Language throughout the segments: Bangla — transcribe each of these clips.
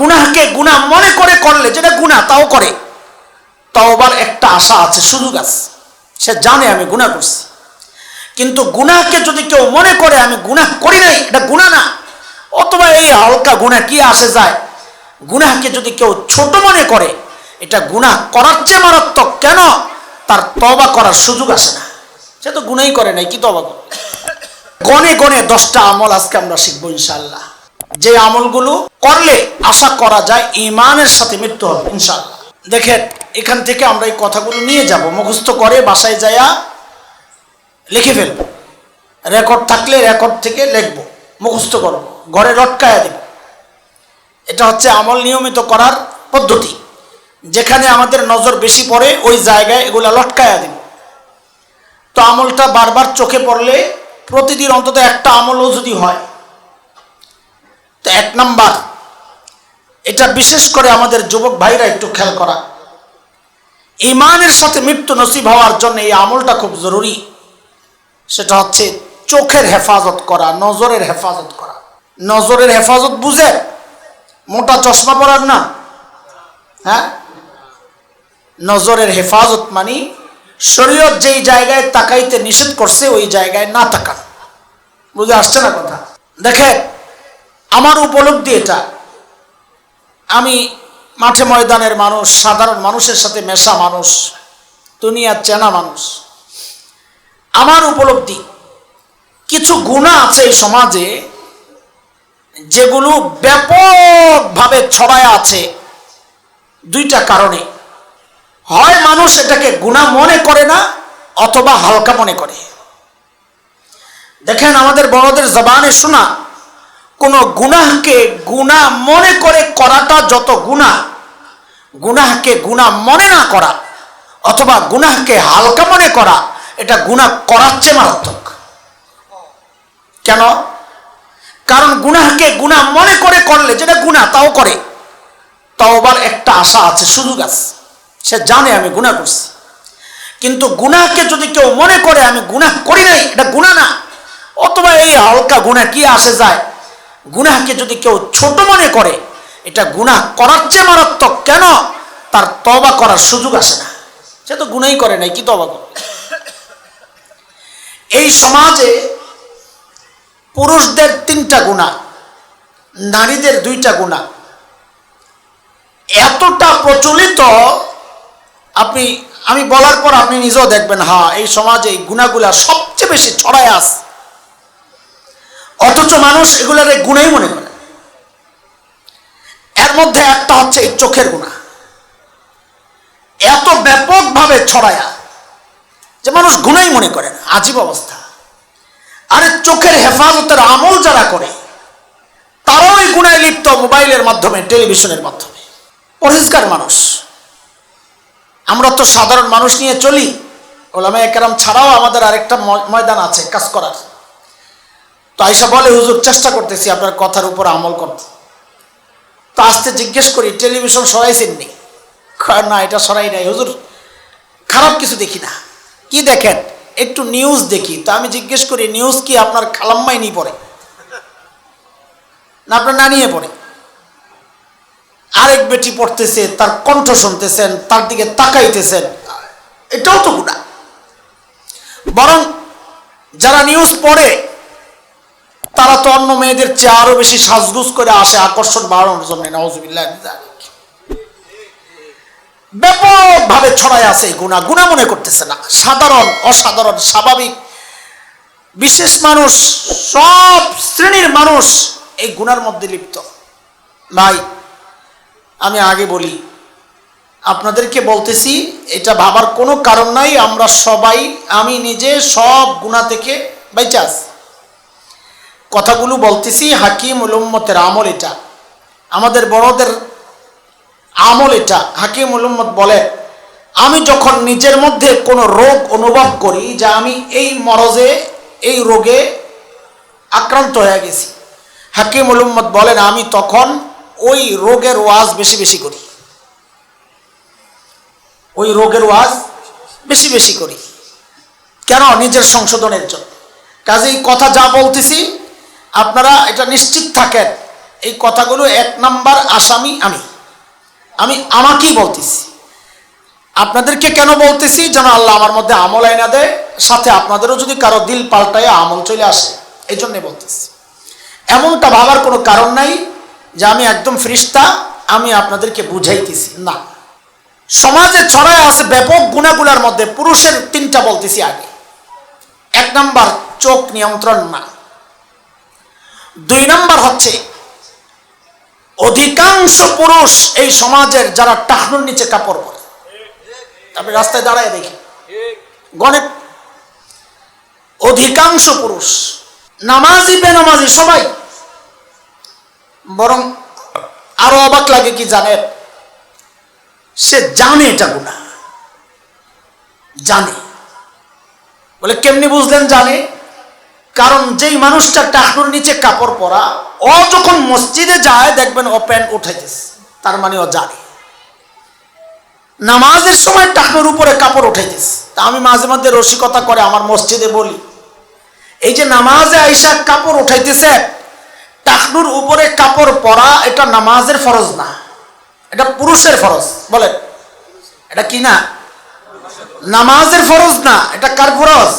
গুনাহকে গুনাহ মনে করে করলে, যেটা গুনাহ তাও করে, তওবার একটা আশা আছে, সুযোগ আছে। সে জানে আমি গুনাহ করছি, কিন্তু গুনাহকে যদি কেউ মনে করে আমি গুনাহ করি নাই, এটা গুনাহ না, অথবা এই হালকা গুনাহ কি আসে যায়, গুনাহকে যদি কেউ ছোট মনে করে, এটা গুনাহ করার চেয়ে মারাত্মক। কেন? তার তওবা করার সুযোগ আসে না, সে তো গুনাহই করে নাই, কি তওবা করবে? গনে গনে 10টা আমল আজকে আমরা শিখবো ইনশাআল্লাহ, যে আমলগুলো করলে আশা করা যায় ঈমানের সাথে মৃত্যু হবে ইনশাআল্লাহ। দেখেন, এখান থেকে আমরা এই কথাগুলো নিয়ে যাব, মুখস্থ করে বাসায় যায়া লিখে ফেলবো, রেকর্ড থাকলে রেকর্ড থেকে লিখবো, মুখস্থ করবো, ঘরে লটকায়া দেব। এটা হচ্ছে আমল নিয়মিত করার পদ্ধতি। যেখানে আমাদের নজর বেশি পড়ে ওই জায়গায় এগুলা লটকায়া দেব। তো আমলটা বারবার চোখে পড়লে প্রতিদিন অন্তত একটা আমলও যদি হয়, তো 1 নাম্বার, এটা বিশেষ করে আমাদের যুবক ভাইরা একটু খেয়াল করা, ঈমানের সাথে মৃত্যু নসিব হওয়ার জন্য এই আমলটা খুব জরুরি। সেটা হচ্ছে চোখের হেফাজত করা, নজরের হেফাজত করা। নজরের হেফাজত বুঝে? মোটা চশমা পরার না, হ্যাঁ? নজরের হেফাজত মানে শরীয়ত যেই জায়গায় তাকাইতে নিষেধ করছে ওই জায়গায় না তাকান। বুঝে আসছে না কথা? দেখেন, আমার উপলব্ধি এটা, আমি মাঠে ময়দানের মানুষ, সাধারণ মানুষের সাথে মেশা মানুষ, দুনিয়ার চেনা মানুষ। আমার উপলব্ধি, কিছু গুনাহ আছে এই সমাজে যেগুলো ব্যাপকভাবে ছড়ায় আছে 2টা কারণে। হয় মানুষ এটাকে গুনাহ মনে করে না, অথবা হালকা মনে করে। দেখেন, আমাদের বড়দের জবানে শোনা, কোন গুনাহকে গুনাহ মনে করে করাটা যত গুনাহ, গুনাহকে গুনাহ মনে না করা অথবা গুনাহকে হালকা মনে করা, এটা গুনাহ করার চেয়ে মারাত্মক। কেন? কারণ গুনাহকে গুনাহ মনে করে করলে, যেটা গুনাহ তাও করে, তওবার একটা আশা আছে, সুযোগ আছে। সে জানে আমি গুনাহ করছি, কিন্তু গুনাহকে যদি কেউ মনে করে আমি গুনাহ করি নাই, এটা গুনাহ না, অথবা এই হালকা গুনাহ কি আসে যায়, গুনাহকে যদি কেউ ছোট মনে করে, এটা গুনাহ করার চেয়ে মারাত্মক। কেন? তার তওবা করার সুযোগ আসে না, সে তো গুনাহই করে নাই, কি তওবা করবে? এই সমাজে পুরুষদের 3টা গুনাহ, নারীদের 2টা গুনাহ এতটা প্রচলিত, আমি বলার পর আপনি নিজেও দেখবেন, হ্যাঁ, এই সমাজে এই গুনাহগুলা সবচেয়ে বেশি ছড়ায় আছে, অথচ মানুষ এগুলারে গুনাহই মনে করে। এর মধ্যে একটা হচ্ছে এই চোখের গুনাহ, এত ব্যাপকভাবে ছড়ায়া যে মানুষ গুনাহই মনে করে না, আজীব অবস্থা। আরে চোখের হেফাজতের আমল যারা করে তারাও এই গুনাহে লিপ্ত, মোবাইলের মাধ্যমে, টেলিভিশনের মাধ্যমে। পরিষ্কার মানুষ, আমরা তো সাধারণ মানুষ নিয়ে চলি, ওলামায়ে কেরাম ছাড়াও আমাদের আরেকটা ময়দান আছে কাজ করার। তো আয়েশা বলে, হুজুর চেষ্টা করতেছি আপনার কথার উপর আমল করতে। তো আসতে জিজ্ঞেস করি, টেলিভিশন সরাইছেননি? না, এটা সরাই নাই হুজুর, খারাপ কিছু দেখি না। কি দেখেন? একটু নিউজ দেখি। তো আমি জিজ্ঞেস করি, নিউজ কি আপনার খালাম্মাই নিয়ে পড়ে না আপনার নানিয়ে পড়ে? আরেক বেটি পড়তেছে, তার কণ্ঠ শুনতেছেন, তার দিকে তাকাইতেছেন, এটাও তো গুনাহ। বরং যারা নিউজ পড়ে তারা তো অন্য মেয়েদের চেয়ে আরো বেশি সাজগুজ করে আসে আকর্ষণ বাড়ানোর জন্য। নাউজুবিল্লাহ। ব্যাপকভাবে ছড়ায় আছে এই গুনাহ, গুনাহ মনে করতেছে না। সাধারণ, অসাধারণ, স্বাভাবিক, বিশেষ মানুষ, সব শ্রেণীর মানুষ এই গুনার মধ্যে লিপ্ত। ভাই, আমি আগে বলি, আপনাদেরকে বলতেছি, এটা ভাবার কোনো কারণ নাই। আমরা সবাই, আমি নিজে সব গুনাহ থেকে বেঁচে আছি। কথাগুলো বলতেছি, হাকিমুল উম্মতের আমল এটা, আমাদের বড়দের আমল এটা। হাকিমুল উম্মত বলে, আমি যখন নিজের মধ্যে কোনো রোগ অনুভব করি যে আমি এই মরজে, এই রোগে আক্রান্ত হয়ে গেছি, হাকিমুল উম্মত বলেন আমি তখন ওই রোগের ওয়াজ বেশি বেশি করি, ওই রোগের ওয়াজ বেশি বেশি করি। কেন? নিজের সংশোধনের জন্য। কাজেই কথা যা বলতেছি আপনারা এটা নিশ্চিত থাকেন, এই কথাগুলো 1 নাম্বার আসামি আমি আমাকেই বলতেছি। আপনাদেরকে কেন বলতেছি? যেন আল্লাহ আমার মধ্যে আমল আইনা দেয়, সাথে আপনাদেরও যদি কারো দিল পাল্টায় আমল চলে আসে, এই জন্যে বলতেছি। এমনটা ভাবার কোনো কারণ নাই যে আমি একদম ফেরেশতা, আমি আপনাদেরকে বুঝাইতেছি না। সমাজে ছড়ায় আছে ব্যাপক গুণাগুলার মধ্যে পুরুষের 3টা বলতেছি আগে। 1 নাম্বার চোখ নিয়ন্ত্রণ না। 2 নাম্বার হচ্ছে অধিকাংশ পুরুষ এই সমাজের যারা টাকনুর নিচে কাপড় পরে, আপনি রাস্তায় দাঁড়ায় দেখি গণের অধিকাংশ পুরুষ, নামাজি বেনামাজি সবাই। বরং আরো অবাক লাগে কি জানেন? সে জানে এটা গুনাহ, জানে। বলে কেমনি বুঝলেন জানে? কারণ যেই মানুষটা টাকনুর নিচে কাপড় পরা, ও যখন মসজিদে যায় দেখবেন ও প্যান্ট উঠাইতেছে, তার মানে ও জানে। নামাজের সময় টাকনুর উপরে কাপড় উঠাইতেছে। তা আমি মাঝে মধ্যে রসিকতা করে আমার মসজিদে বলি, এই যে নামাজে আইসা কাপড় উঠাইতেছে, টাকনুর উপরে কাপড় পরা এটা নামাজের ফরজ না, এটা পুরুষের ফরজ। বলেন এটা কি না? নামাজের ফরজ না, এটা কার ফরজ?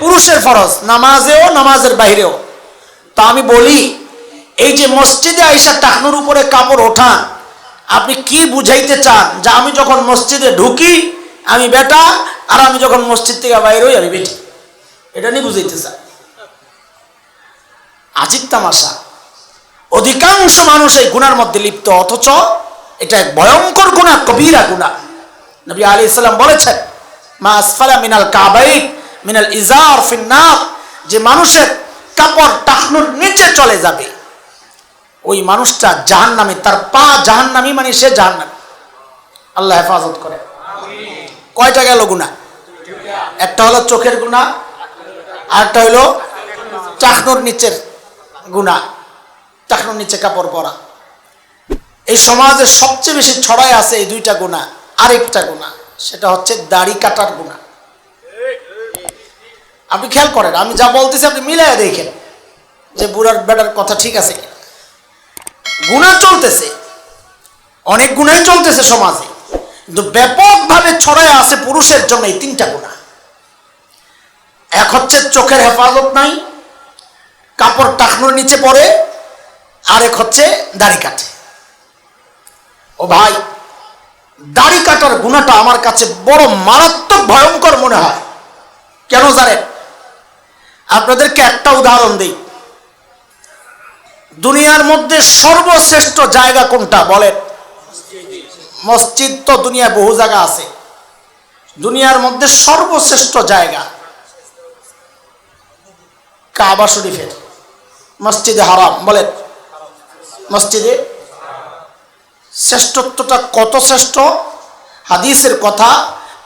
পুরুষের ফরজ, নামাজেও নামাজের বাইরেও। তা আমি বলি, এই যে মসজিদে আইসা টাকনুর উপরে কাপড় ওঠা, আপনি কি বুঝাইতে চান? যে আমি যখন মসজিদে ঢুকি আমি বেটা, আর আমি যখন মসজিদ থেকে বাইরে হই আমি বেটি, এটা নিয়ে বুঝাইতে চান? আজিব তামাশা। অধিকাংশ মানুষ এই গুনার মধ্যে লিপ্ত, অথচ এটা এক ভয়ঙ্কর গুনাহ, কবিরা গুনাহ। নবী আলাইহিস সালাম বলেছেন, মা আসফালা মিনাল কাবাইন মিনাল ইজার ফিন্নার, যে মানুষের কাপড় টাকনুর নিচে চলে যাবে ওই মানুষটা জাহান্নামী, তার পা জাহান্নামী, মানে সে জাহান্নামী। আল্লাহ হেফাজত করে। কয়টা গেল গুনাহ? একটা হলো চোখের গুনাহ, আর একটা হলো টাকনুর নিচের গুনাহ, টাকনুর নিচে কাপড় পরা। এই সমাজে সবচেয়ে বেশি ছড়ায় আছে এই 2টা গুনাহ। আরেকটা গুনাহ, সেটা হচ্ছে দাড়ি কাটার গুনাহ। আপনি খেয়াল করেন, আমি যা বলতেছি আপনি মিলাইয়া দেখেন যে বুড়ার বেটার কথা ঠিক আছে কিনা। গুনাহ চলতেছে, অনেক গুনাহই চলতেছে সমাজে, কিন্তু ব্যাপকভাবে ছড়ায় আছে পুরুষের জন্য এই 3টা গুনাহ। এক হচ্ছে চোখের হেফাজত নাই, কাপড় টাকনুর নিচে পড়ে, আরেক হচ্ছে দাড়ি কাটে। ও ভাই, দাড়ি কাটার গুনাহটা আমার কাছে বড় মারাত্মক ভয়ঙ্কর মনে হয়। কেন জানেন? আপনাদেরকে একটা উদাহরণ দিই। দুনিয়ার মধ্যে সর্বশ্রেষ্ঠ জায়গা কোনটা বলেন? মসজিদ তো দুনিয়ায় বহু জায়গা আছে, দুনিয়ার মধ্যে সর্বশ্রেষ্ঠ জায়গা কাবা শরীফের মসজিদে হারাম। বলেন মসজিদে শ্রেষ্ঠত্বটা কত শ্রেষ্ঠ? হাদিসের কথা,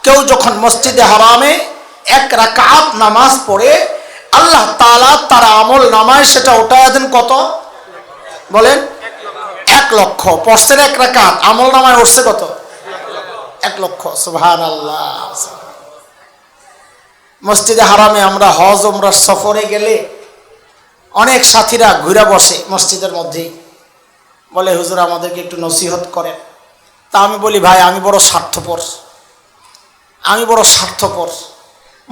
কেউ যখন মসজিদে হারামে 1 রাকাত নামাজ পড়ে, আল্লাহ তাআলা তার আমল নামায় সেটা উঠায় দেন কত? বলেন 1 লক্ষ। পড়ছেন 1 রাকাত, আমল নামায় উঠছে কত? 1 লক্ষ। সুবহানাল্লাহ। মসজিদে হারামে আমরা হজ উমরা সফরে গেলে অনেক সাথীরা ঘুরে বসে মসজিদের মধ্যেই, বলে হুজুর আমাদেরকে একটু নসিহত করেন। তা আমি বলি, ভাই আমি বড় স্বার্থপর,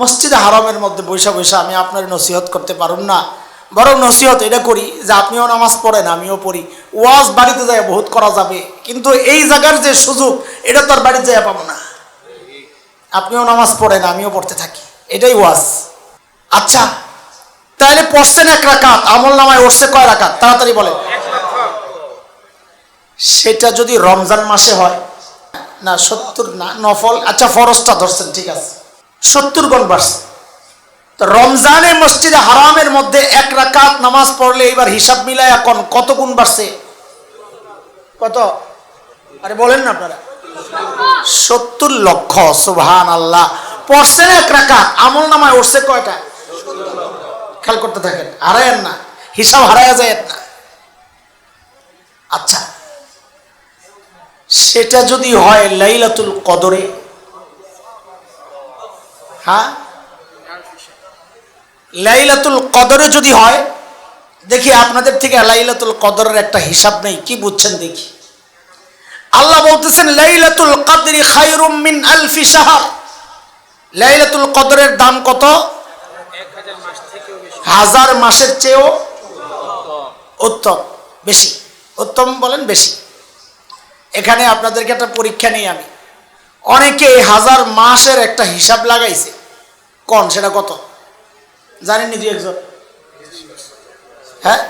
মসজিদে হারামের মধ্যে বৈশা বৈশা আমি আপনার নসিহত করতে পারুন না। বরং নসিহত এটা করি যে আপনিও নামাজ পড়েন, আমিও পড়ি। ওয়াজ বাড়িতে যায় বহুত করা যাবে, কিন্তু এই জায়গার যে সুযোগ এটা তো আর বাড়িতে যায় পাবো না। আপনিও নামাজ পড়েন, আমিও পড়তে থাকি, এটাই ওয়াজ। আচ্ছা, তাহলে পড়ছেন 1 রাকাত, আমল নামায় উঠছে কয় রাকাত? তাড়াতাড়ি বলেন। সেটা যদি রমজান মাসে হয় না 70 না নফল, আচ্ছা ফরজটা ধরছেন, ঠিক আছে 70 গুণ বাড়ছে। তো রমজানে মসজিদে হারামের মধ্যে 1 রাকাত নামাজ পড়লে এবার হিসাব মিলায় এখন কত গুণ বাড়ছে? কত? আরে বলেন না আপনারা। 70 লক্ষ। সুবহানাল্লাহ। পড়ছেন 1 রাকাত, আমল নামায় উঠছে কয়টা? খেয়াল করতে থাকেন, হারায়েন না, হিসাব হারায়া যায় না। আচ্ছা, সেটা যদি হয় লাইলাতুল কদরে, হ্যাঁ লাইলাতুল কদরে যদি হয়, দেখি আপনাদের থেকে লাইলাতুল কদরের একটা হিসাব নেই, কি বুঝছেন দেখি। আল্লাহ বলতেছেন লাইলাতুল কদরি খায়রুম মিন আলফি শাহর। লাইলাতুল কদরের দাম কত? 1000 মাসের চেয়েও উত্তম, বেশি। উত্তম বলেন বেশি। এখানে আপনাদেরকে একটা পরীক্ষা নেই আমি, অনেকে 1000 মাসের একটা হিসাব লাগাইছে, কোন সেটা কত জানেননি? দুই একজন, হ্যাঁ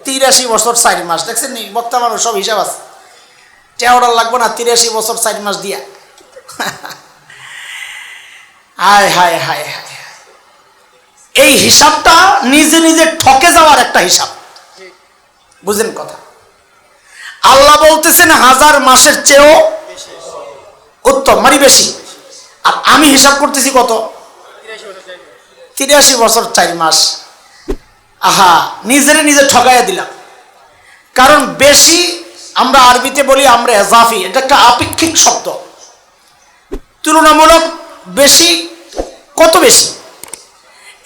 83 বছর 4 মাস। দেখছেন নি বক্তা মানুষ সব হিসাব আছে, টেওয়ার লাগবে না 83 বছর 4 মাস দিয়া। হায় হায় হায় হায়, এই হিসাবটা নিজে নিজে ঠকে যাওয়ার একটা হিসাব, বুঝেন কথা। আল্লাহ বলতেছেন 1000 মাসের চেয়েও উত্তম, মানে বেশি। আর আমি হিসাব করতেছি কত? 83 বছর 4 মাস। আহা, নিজেরে নিজে ঠকাইয়া দিলাম। কারণ বেশি আমরা আরবিতে বলি আমরা এজাফি, এটা একটা আপেক্ষিক শব্দ। তুলনামূলক বেশি, কত বেশি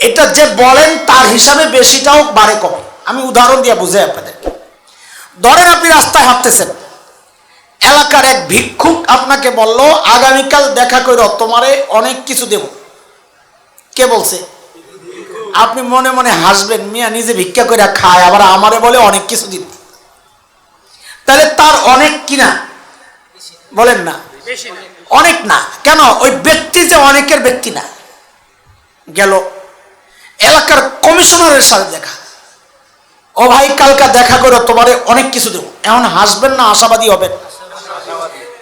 এটা যে বলেন তার হিসাবে বেশিটাও বাড়ে কমে। আমি উদাহরণ দিয়ে বুঝাই আপনাদের। ধরেন আপনি রাস্তায় হাঁটতেছেন, এলাকার এক ভিক্ষুক আপনাকে বলল আগামীকাল দেখা করো, তোমারে অনেক কিছু দেব। কে বলছে? আপনি মনে মনে হাসবেন, মিয়া নিজে ভিক্ষা করে খায় আবার আমারে বলে অনেক কিছু দিন। তাহলে তার অনেক কিনা বলেন না? অনেক না। কেন? ওই ব্যক্তি যে অনেকের ব্যক্তি না। গেল এলাকার কমিশনারের সাথে দেখা, ও ভাই কালকা দেখা করো, তোমারে অনেক কিছু দেব। এখন হাসবেন না আশাবাদী হবেন?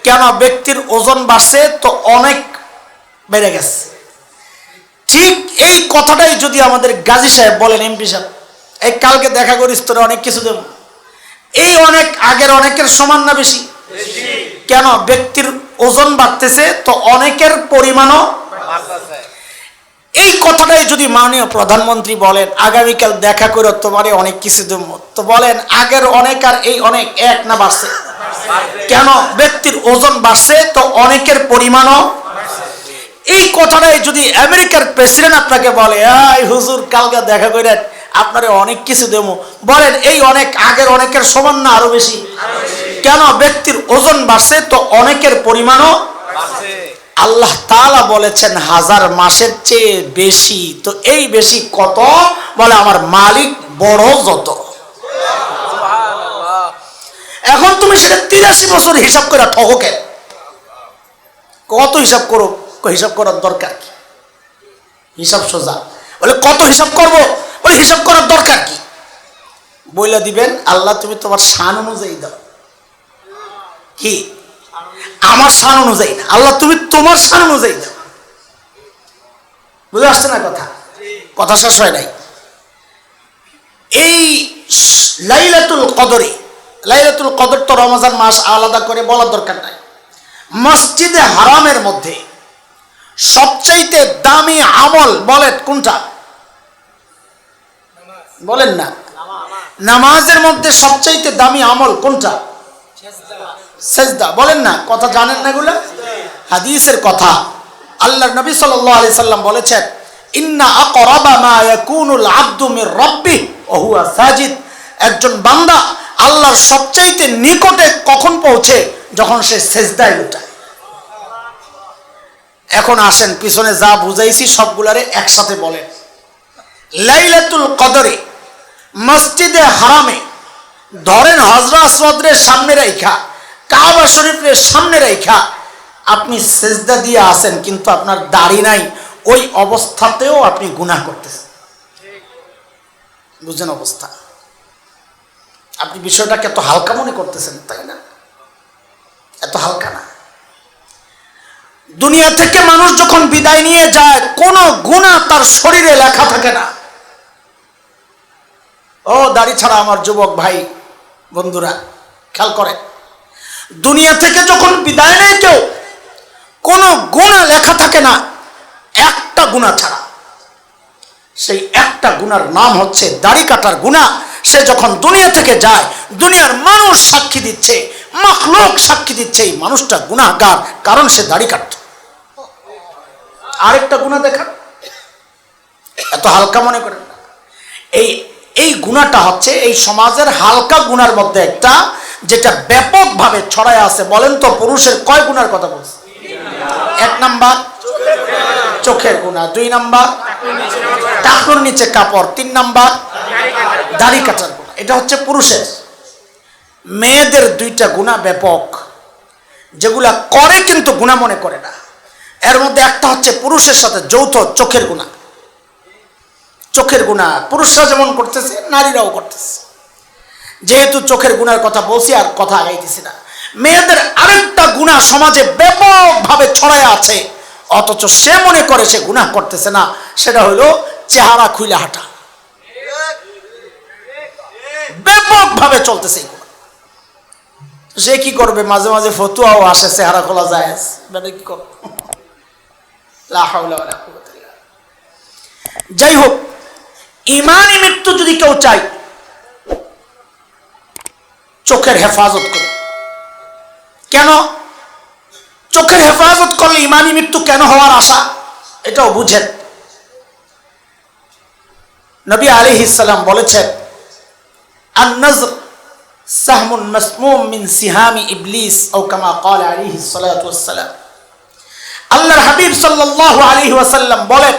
কেন? ব্যক্তির ওজন বাড়ছে তো অনেক বেড়ে গেছে। ঠিক এই কথাটাই যদি আমাদের গাজী সাহেব বলেন, এমপি সাহেব, এই কালকে দেখা করিস তোরা অনেক কিছু দেব, এই অনেক আগের অনেকের সমান না বেশি? কেন? ব্যক্তির ওজন বাড়তেছে তো অনেকের পরিমাণও। এই কথাটাই যদি মাননীয় প্রধানমন্ত্রী বলেন আগামীকাল দেখা করো তোমারে অনেক কিছু দেব, তো বলেন আগের অনেক আর এই অনেক এক না বাড়ছে? কেন? ব্যক্তির ওজন বাড়ছে তো অনেকের পরিমাণও। এই কথাটাই যদি আমেরিকার প্রেসিডেন্ট আপনাকে বলে এই হুজুর কালকে দেখা করেন আপনারে অনেক কিছু দেব, বলেন এই অনেক আগের অনেকের সমান না আরো বেশি? কেন? ব্যক্তির ওজন বাড়ছে তো অনেকের পরিমাণও। আল্লাহ তাআলা বলেছেন 1000 মাসের চেয়ে বেশি। তো এই বেশি কত? বলে আমার মালিক বড় যত। এখন তুমি সেটা 83 বছর হিসাব করে ঠকো কেন? কত হিসাব করো? হিসাব করার দরকার কি? হিসাব সোজা। বলে কত হিসাব করব? বলে হিসাব করার দরকার কি? বইলা দিবেন আল্লাহ তুমি তোমার শান অনুযায়ী দাও। কি? আমার শান অনুযায়ী না, আল্লাহ তুমি তোমার শান অনুযায়ী দাও। বুঝে আসছে না কথা? কথা শেষ হয় নাই। এই লাইলাতুল কদরে, লাইলাতুল কদর তো রমজান মাস আলাদা করে বলার দরকার নাই। মসজিদে হারামের মধ্যে সবচাইতে দামি আমল বলেন কোনটা? বলেন না। নামাজের মধ্যে সবচাইতে দামি আমল কোনটা? সেজদা। বলেন না, কথা জানেন না এগুলা? হাদিসের কথা। আল্লাহর নবী সাল্লাল্লাহু আলাইহি সাল্লাম বলেছেন ইন্না আকরাবা মা ইয়াকুনুল আবদু মির রাব্বিহি ওয়া হুয়া সাজিদ। একজন বান্দা আল্লাহর সবচাইতে নিকটে কখন পৌঁছে? যখন সে সেজদায় লুটায়। এখন আসেন পিছনে যা বুঝাইছি সবগুলারে একসাথে বলেন। লাইলাতুল কদরে মসজিদে হারামে ধরেন হযরত আসওয়াদের সামনে রাইখা, কাবা শরীফের সামনে রাইখা আপনি সেজদা দিয়ে আসেন, কিন্তু আপনার দাড়ি নাই, ওই অবস্থাতেও আপনি গুনাহ করতেছেন। বুঝেন অবস্থা? আপনি বিষয়টাকে এত হালকা মনে করতেছেন, তাই না? এত হালকা না। দুনিয়া থেকে মানুষ যখন বিদায় নিয়ে যায় কোনো গুনাহ তার শরীরে লেখা থাকে না। ও দাড়ি ছাড়া আমার যুবক ভাই বন্ধুরা খেয়াল করেন, দুনিয়া থেকে যখন বিদায় নেয় কেউ কোনো গুনাহ লেখা থাকে না একটা গুনাহ ছাড়া। সেই একটা গুনার নাম হচ্ছে দাড়ি কাটার গুনাহ। সে যখন দুনিয়া থেকে যায় দুনিয়ার মানুষ সাক্ষী দিচ্ছে, মাখলুক সাক্ষী দিচ্ছে এই মানুষটা গুনাহগার, কারণ সে দাড়ি কাটত। আরেকটা গুনাহ দেখান, এত হালকা মনে করেন না। এই এই গুনাহটা হচ্ছে এই সমাজের হালকা গুনার মধ্যে একটা, যেটা ব্যাপকভাবে ছড়ায় আছে। বলেন তো পুরুষের কয় গুনার কথা বলছে? 1 নাম্বার চোখের গুনাহ, 2 নাম্বার টাকনুর নিচে কাপড়, 3 নাম্বার দাড়ি কাটার গুনাহ। এটা হচ্ছে পুরুষের। মেয়েদের 2টা গুনাহ ব্যাপক, যেগুলা করে কিন্তু গুনাহ মনে করে না। এর মধ্যে একটা হচ্ছে পুরুষের সাথে যৌথ চোখের গুনাহ। চোখের গুনাহ পুরুষরা যেমন করতেছে, নারীরাও করতেছে। যেহেতু চোখের গুনার কথা বলছি, আর কথা আগাইতেছি না। মেয়েদের আরেকটা গুনাহ সমাজে ব্যাপকভাবে ছড়ায় আছে, অথচ সে মনে করে সে গুনাহ করতেছে না। সেটা হলো চেহারা খুইলা হাঁটা। ব্যাপকভাবে চলতেছে এই গুনাহ। সে কি করবে? মাঝে মাঝে ফতুয়াও আসে চেহারা খোলা যায়, মানে কি করবে? লা হাওলা ওয়ালা কুওয়াতা ইল্লা বিল্লাহ। যাই হোক, ইমানি মৃত্যু যদি কেউ চায়, চোখের হেফাজত করে। কেন চোখের হেফাজত করলে ইমানি মৃত্যু কেন হওয়ার আশা? এটাও বুঝেন। নবী আলাইহিস সালাম বলেছেন, আন-নজর সাহমুন মাসমুম মিন সিহামি ইবলিস, আও কামা ক্বালা আলাইহিস সালাতু ওয়াস সালাম। আল্লাহর হাবিব সাল্লাল্লাহু আলাইহি ওয়াসাল্লাম বলেন,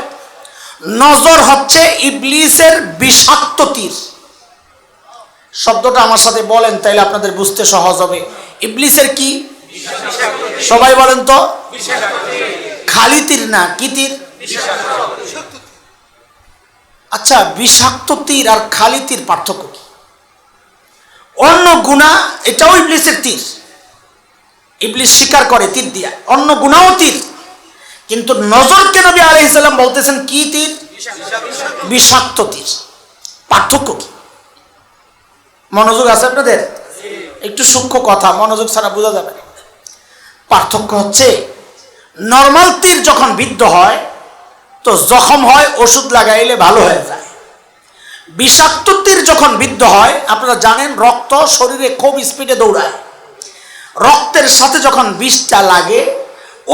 নজর হচ্ছে ইবলিসের বিষাক্ত তীর। শব্দটা আমার সাথে বলেন, তাইলে আপনাদের বুঝতে সহজ হবে। ইবলিসের কি? সবাই বলেন তো। খালি তীর না, কি তীর? আচ্ছা, বিষাক্ত তীর আর খালি তীর পার্থক্য কি? অন্য গুনাহ এটাও ইবলিসের তীর, ইবলিস স্বীকার করে তীর দিয়া, অন্য গুনাহও তীর। কিন্তু নজরকে নবী আলাইহিস সালাম বলতেছেন কি তীর? বিষাক্ত তীর। পার্থক্য কি? মনোযোগ আছে আপনাদের? একটু সূক্ষ্ম কথা, মনোযোগ ছাড়া বোঝা যাবে না। পার্থক্য হচ্ছে, নর্মাল তীর যখন বিদ্ধ হয় তো জখম হয়, ওষুধ লাগাইলে ভালো হয়ে যায়। বিষাক্ত তীর যখন বিদ্ধ হয়, আপনারা জানেন রক্ত শরীরে খুব স্পিডে দৌড়ায়। রক্তের সাথে যখন বিষটা লাগে,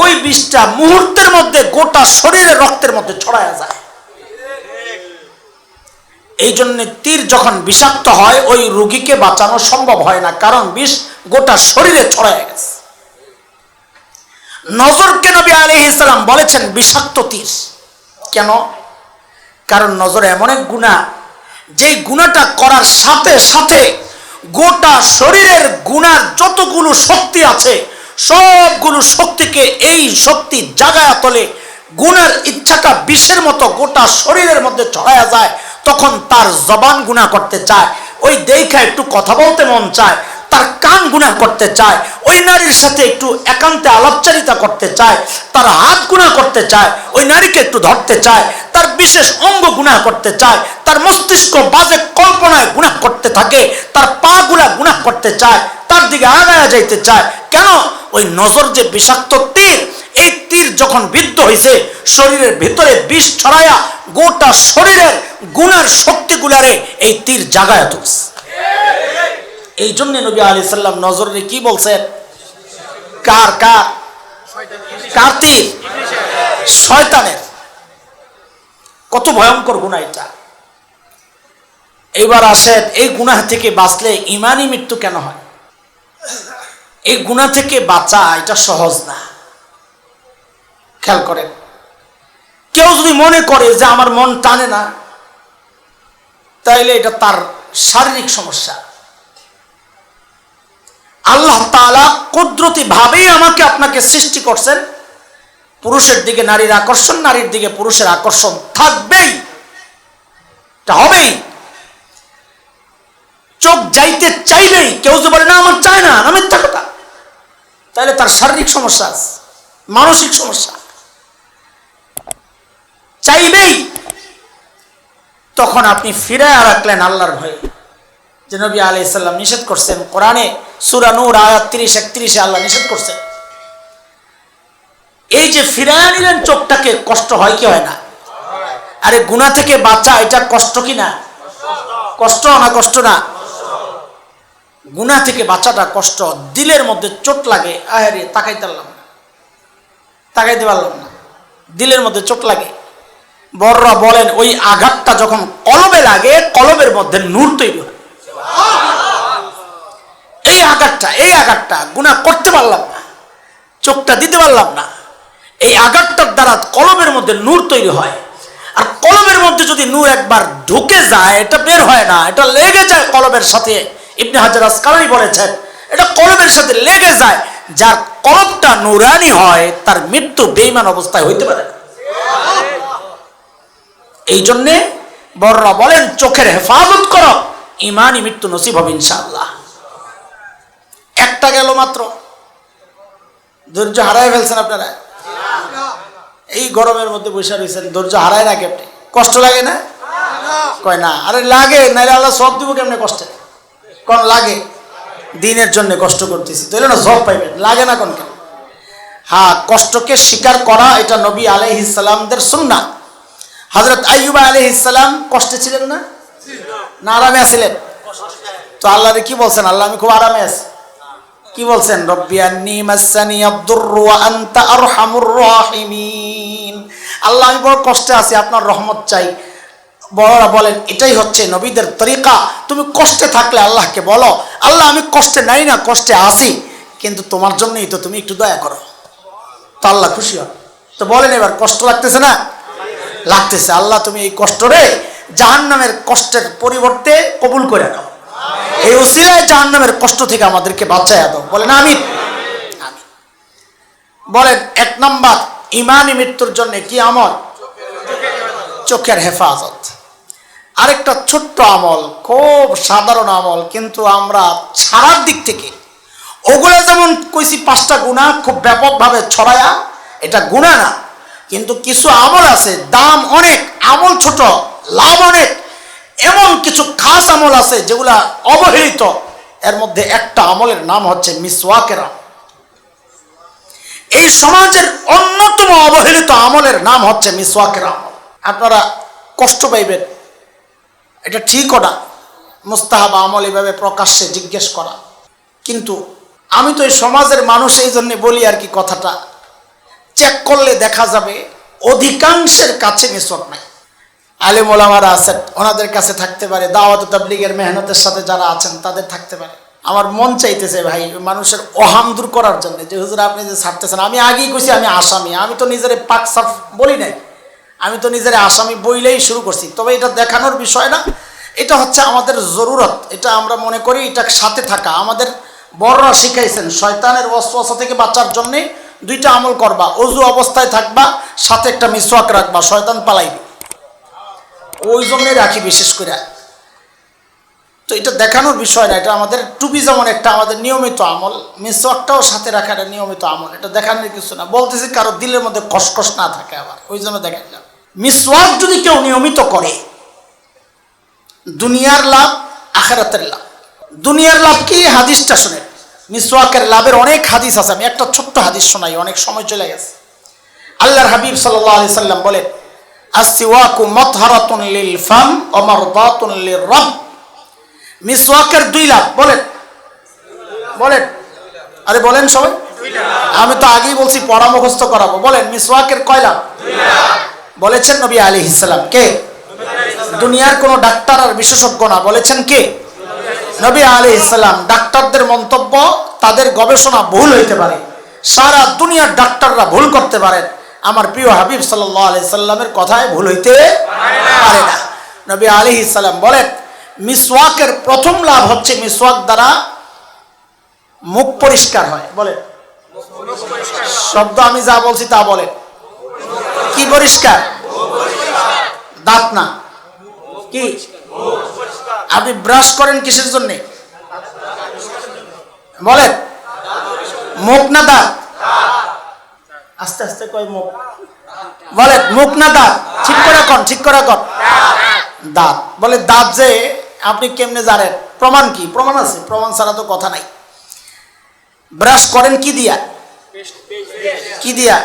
ওই বিষটা মুহূর্তের মধ্যে গোটা শরীরে রক্তের মধ্যে ছড়ায় যায়। এই জন্য তীর যখন বিষাক্ত হয়, ওই রোগীকে বাঁচানো সম্ভব হয় না, কারণ বিষ গোটা শরীরে ছড়ায় গেছে। নজরকে নবী আলাইহিস সালাম বলেছেন বিষাক্ত তীর। কেন? কারণ নজর এমন এক গুনাহ, যেই গুনাহটা করার সাথে সাথে গোটা শরীরের গুনার যতগুলো শক্তি আছে, সবগুলো শক্তিকে এই শক্তি জাগায়া তোলে। গুনার ইচ্ছাটা বিষের মতো গোটা শরীরের মধ্যে ছড়ায়া যায়। তখন তার জবান গুনাহ করতে চায়, ওই দেখা একটু কথা বলতে মন চায়, তার কান গুনাহ করতে চায়, ওই নারীর সাথে একটু একান্তে আলাপচারিতা করতে চায়, তার হাত গুনাহ করতে চায়, ওই নারীকে একটু ধরতে চায়, তার বিশেষ অঙ্গ গুনাহ করতে চায়, তার মস্তিষ্ক বাজে কল্পনায় গুনাহ করতে থাকে, তার পা গুলা গুনাহ করতে চায়, তার দিকে আগায়া যাইতে চায়। কেন? ওই নজর যে বিষাক্ত তীর, এই তীর যখন বিদ্ধ হয়েছে, শরীরের ভিতরে বিষ ছড়ায়া গোটা শরীরের গুনার শক্তিগুলারে এই তীর জাগায়া তুলছে। এই জন্য নবী আলাইহিস সালাম নজরে কি বলছেন? কার কার কার তীর? শয়তানের। কত ভয়ঙ্কর গুনাহ এটা। এইবার আসেন, এই গুনাহ থেকে বাঁচলে ইমানি মৃত্যু কেন হয়? এই গুনাহ থেকে বাঁচা এটা সহজ না। খেয়াল করেন, কেউ যদি মনে করে যে আমার মন টানে না, তাইলে এটা তার শারীরিক সমস্যা। আল্লাহ তাআলা কুদরতি ভাবেই আমাকে আপনাকে সৃষ্টি করছেন। পুরুষের দিকে নারীর আকর্ষণ, নারীর দিকে পুরুষের আকর্ষণ থাকবেই, এটা হবেই। চোখ যাইতে চাইবেই। কেউ যে বলে না আমার চায় না, না, মিথ্যা কথা, তাহলে তার শারীরিক সমস্যা আছে, মানসিক সমস্যা। চাইবেই। তখন আপনি ফিরায় রাখলেন আল্লাহর ভয়ে, যে নবী আলাইহিস সালাম নিষেধ করছেন। কোরআনে সূরা নূর আয়াত 30-31 আল্লাহ নিষেধ করছেন। এই যে ফিরায় নিলেন চোখটাকে, কষ্ট হয় কি হয় না? আরে গুনাহ থেকে বাঁচা এটা কষ্ট কি না? কষ্ট না? কষ্ট না? গুনাহ থেকে বাঁচাটা কষ্ট। দিলের মধ্যে চোট লাগে, আরে তাকাইতে পারলাম না, দিলের মধ্যে চোট লাগে। বড়রা বলেন ওই আঘাতটা যখন কলবে লাগে কলবের মধ্যে নূর তৈরি হয়। এই আঘাতটা গুনাহ করতে পারলাম না, চোখটা দিতে পারলাম না, এই আঘাতটার দ্বারা কলবের মধ্যে নূর তৈরি হয়। আর কলবের মধ্যে যদি নূর একবার ঢুকে যায় এটা বের হয় না, এটা লেগে যায় কলবের সাথে। ইবনে হাজার আসকালানী বলেছেন এটা কলবের সাথে লেগে যায়। যার কলবটা নূরানি হয় তার মৃত্যু বেঈমান অবস্থায় হইতে পারে না। এই জন্যে বড়রা বলেন চোখের হেফাজত করো, ইমানই মৃত্যু নসিব হবে ইনশাআল্লাহ। একটা গেল মাত্র, ধৈর্য হারায় ফেলছেন আপনারা। এই গরমের মধ্যে বসে রয়েছেন, ধৈর্য হারায় না কেমনে? কষ্ট লাগে না? কয় না, আরে লাগে, নাইলে আল্লাহ সব দিব কেমনে কষ্টে? কোন লাগে? দিনের জন্য কষ্ট করতেছি তাইলে না সব পাইবেন, লাগে না কোন কেন? হ্যাঁ, কষ্টকে স্বীকার করা এটা নবী আলাইহিস সালামদের সুন্নাহ। হযরত আইয়ুব আলাইহিস সালাম কষ্টে ছিলেন না? না আরামে আছিলেন? তো আল্লাহরে কি বলছেন? আল্লাহ আমি খুব আরামে আছি। কি বলছেন? রব্বি আন্নী মাসসানি আদ-দুররু ওয়া আনতা আরহামুর রাহিমিন। আল্লাহ আমি বড় কষ্টে আছি, আপনার রহমত চাই। বড়রা বলেন এটাই হচ্ছে নবীদের তরিকা। তুমি কষ্টে থাকলে আল্লাহকে বলো আল্লাহ আমি কষ্টে নাই না, কষ্টে আছি, কিন্তু তোমার জন্যই তো, তুমি একটু দয়া করো, তো আল্লাহ খুশি হয়। তো বলেন এবার কষ্ট লাগতেছে না? লাগতেছে। আল্লাহ তুমি এই কষ্টরে জাহান্নামের কষ্টের পরিবর্তে কবুল করে নাও, এই উসিলায় জাহান্নামের কষ্ট থেকে আমাদেরকে বাঁচাইয়া দাও। বলেন আমিন। বলেন এক নাম্বার ইমানি মৃত্যুর জন্য কি আমল? চোখের হেফাজত। আরেকটা ছোট্ট আমল, খুব সাধারণ আমল, কিন্তু আমরা ছাড়ার দিক থেকে ওগুলো যেমন কইছি 5টা গুনাহ খুব ব্যাপকভাবে ছড়ায়া, এটা গুনাহ না, কিন্তু কিছু আমল আছে দাম অনেক, আমল ছোট লাভ অনেক। এমন কিছু খাস আমল আছে যেগুলা অবহেলিত। এর মধ্যে একটা আমলের নাম হচ্ছে মিসওয়াকের আমল। এই সমাজের অন্যতম অবহেলিত আমলের নাম হচ্ছে মিসওয়াকের আমল। আপনারা কষ্ট পাইবেন, এটা ঠিকও না মুস্তাহাব আমল এভাবে প্রকাশ্যে জিজ্ঞেস করা, কিন্তু আমি তো এই সমাজের মানুষ, এই জন্য বলি আর কি, কথাটা চেক করলে দেখা যাবে অধিকাংশের কাছে মিসওয়াক নাই। আলেম ওলামারা আছেন, ওনাদের কাছে থাকতে পারে, দাওয়াত তাবলীগের মেহনতের সাথে যারা আছেন তাদের থাকতে পারে। আমার মন চাইতেছে ভাই মানুষের অহাম দূর করার জন্য, যে হুজুর আপনি যে ছাড়তেছেন, আমি আগেই কইছি আমি আসামি, আমি তো নিজের পাক সাফ বলি নাই, আমি তো নিজের আসামি বইলেই শুরু করছি। তবে এটা দেখানোর বিষয় না, এটা হচ্ছে আমাদের জরুরত, এটা আমরা মনে করি এটা সাথে থাকা। আমাদের বড়রা শিখাইছেন শয়তানের ওয়াসওয়াসা থেকে বাঁচার জন্য 2টা আমল করবা, ওযু অবস্থায় থাকবা, সাথে একটা মিসওয়াক রাখবা, শয়তান পালাইবে। ওই জন্যই রাখি বিশেষ করে। তো এটা দেখানোর বিষয় না, এটা আমাদের টুপি যেমন একটা আমাদের নিয়মিত আমল, মিসওয়াকটাও সাথে রাখার নিয়মিত আমল, এটা দেখানোর কিছু না। বলতেছি কারো দিলের মধ্যে কসকস না থাকে, আবার ওই জন্য দেখাইলাম। মিসওয়াক যদি কেউ নিয়মিত করে, দুনিয়ার লাভ আখিরাতের লাভ। দুনিয়ার লাভ কি? হাদিসটা শুনে, মিসওয়াকের লাভের অনেক হাদিস আছে, আমি একটা ছোট্ট হাদিস শোনাই, অনেক সময় চলে গেছে। আল্লাহর হাবিব সাল্লাল্লাহু আলাইহি সাল্লাম বলেন আসওয়াকু মাতহারাতুন লিল ফাম ওয়া মারদাতুন লির রাব। মিসওয়াকের 2 লাভ। বলেন বলেন, আরে বলেন সবাই। আমি তো আগেই বলছি পড়া মুখস্থ করাবো। বলেন মিসওয়াকের কয় লাভ? 2 লাভ বলেছেন নবী আলাইহিস সালাম। কে? দুনিয়ার কোন ডাক্তার আর বিশেষজ্ঞ না, বলেছেন কে? নবী আলাইহিস সালাম। ডাক্তারদের মন্তব্য, তাদের গবেষণা ভুল হইতে পারে, সারা দুনিয়ার ডাক্তাররা ভুল করতে পারেন, আমার প্রিয় হাবিব সাল্লাল্লাহু আলাইহি সাল্লামের কথায় ভুল হইতে পারে না। নবী আলাইহিস সালাম বলেন মিসওয়াকের প্রথম লাভ হচ্ছে মিসওয়াক দ্বারা মুখ পরিষ্কার হয়। বলেন শব্দ আমি যা বলছি তা বলেন। কি পরিষ্কার? দাঁত না, কি? আপনি ব্রাশ করেন কিসের জন্য? বলেন মুখ না দাঁত? আস্তে আস্তে কয় মুখ। বলেন মুখ না দাঁত? ঠিক করে কন, ঠিক করে কন। দাঁত। বলে দাঁত যে আপনি কেমনে জানেন? প্রমাণ কি? প্রমাণ আছে, প্রমাণ ছাড়া তো কথা নাই। ব্রাশ করেন কি দিয়া? কি দিয়া?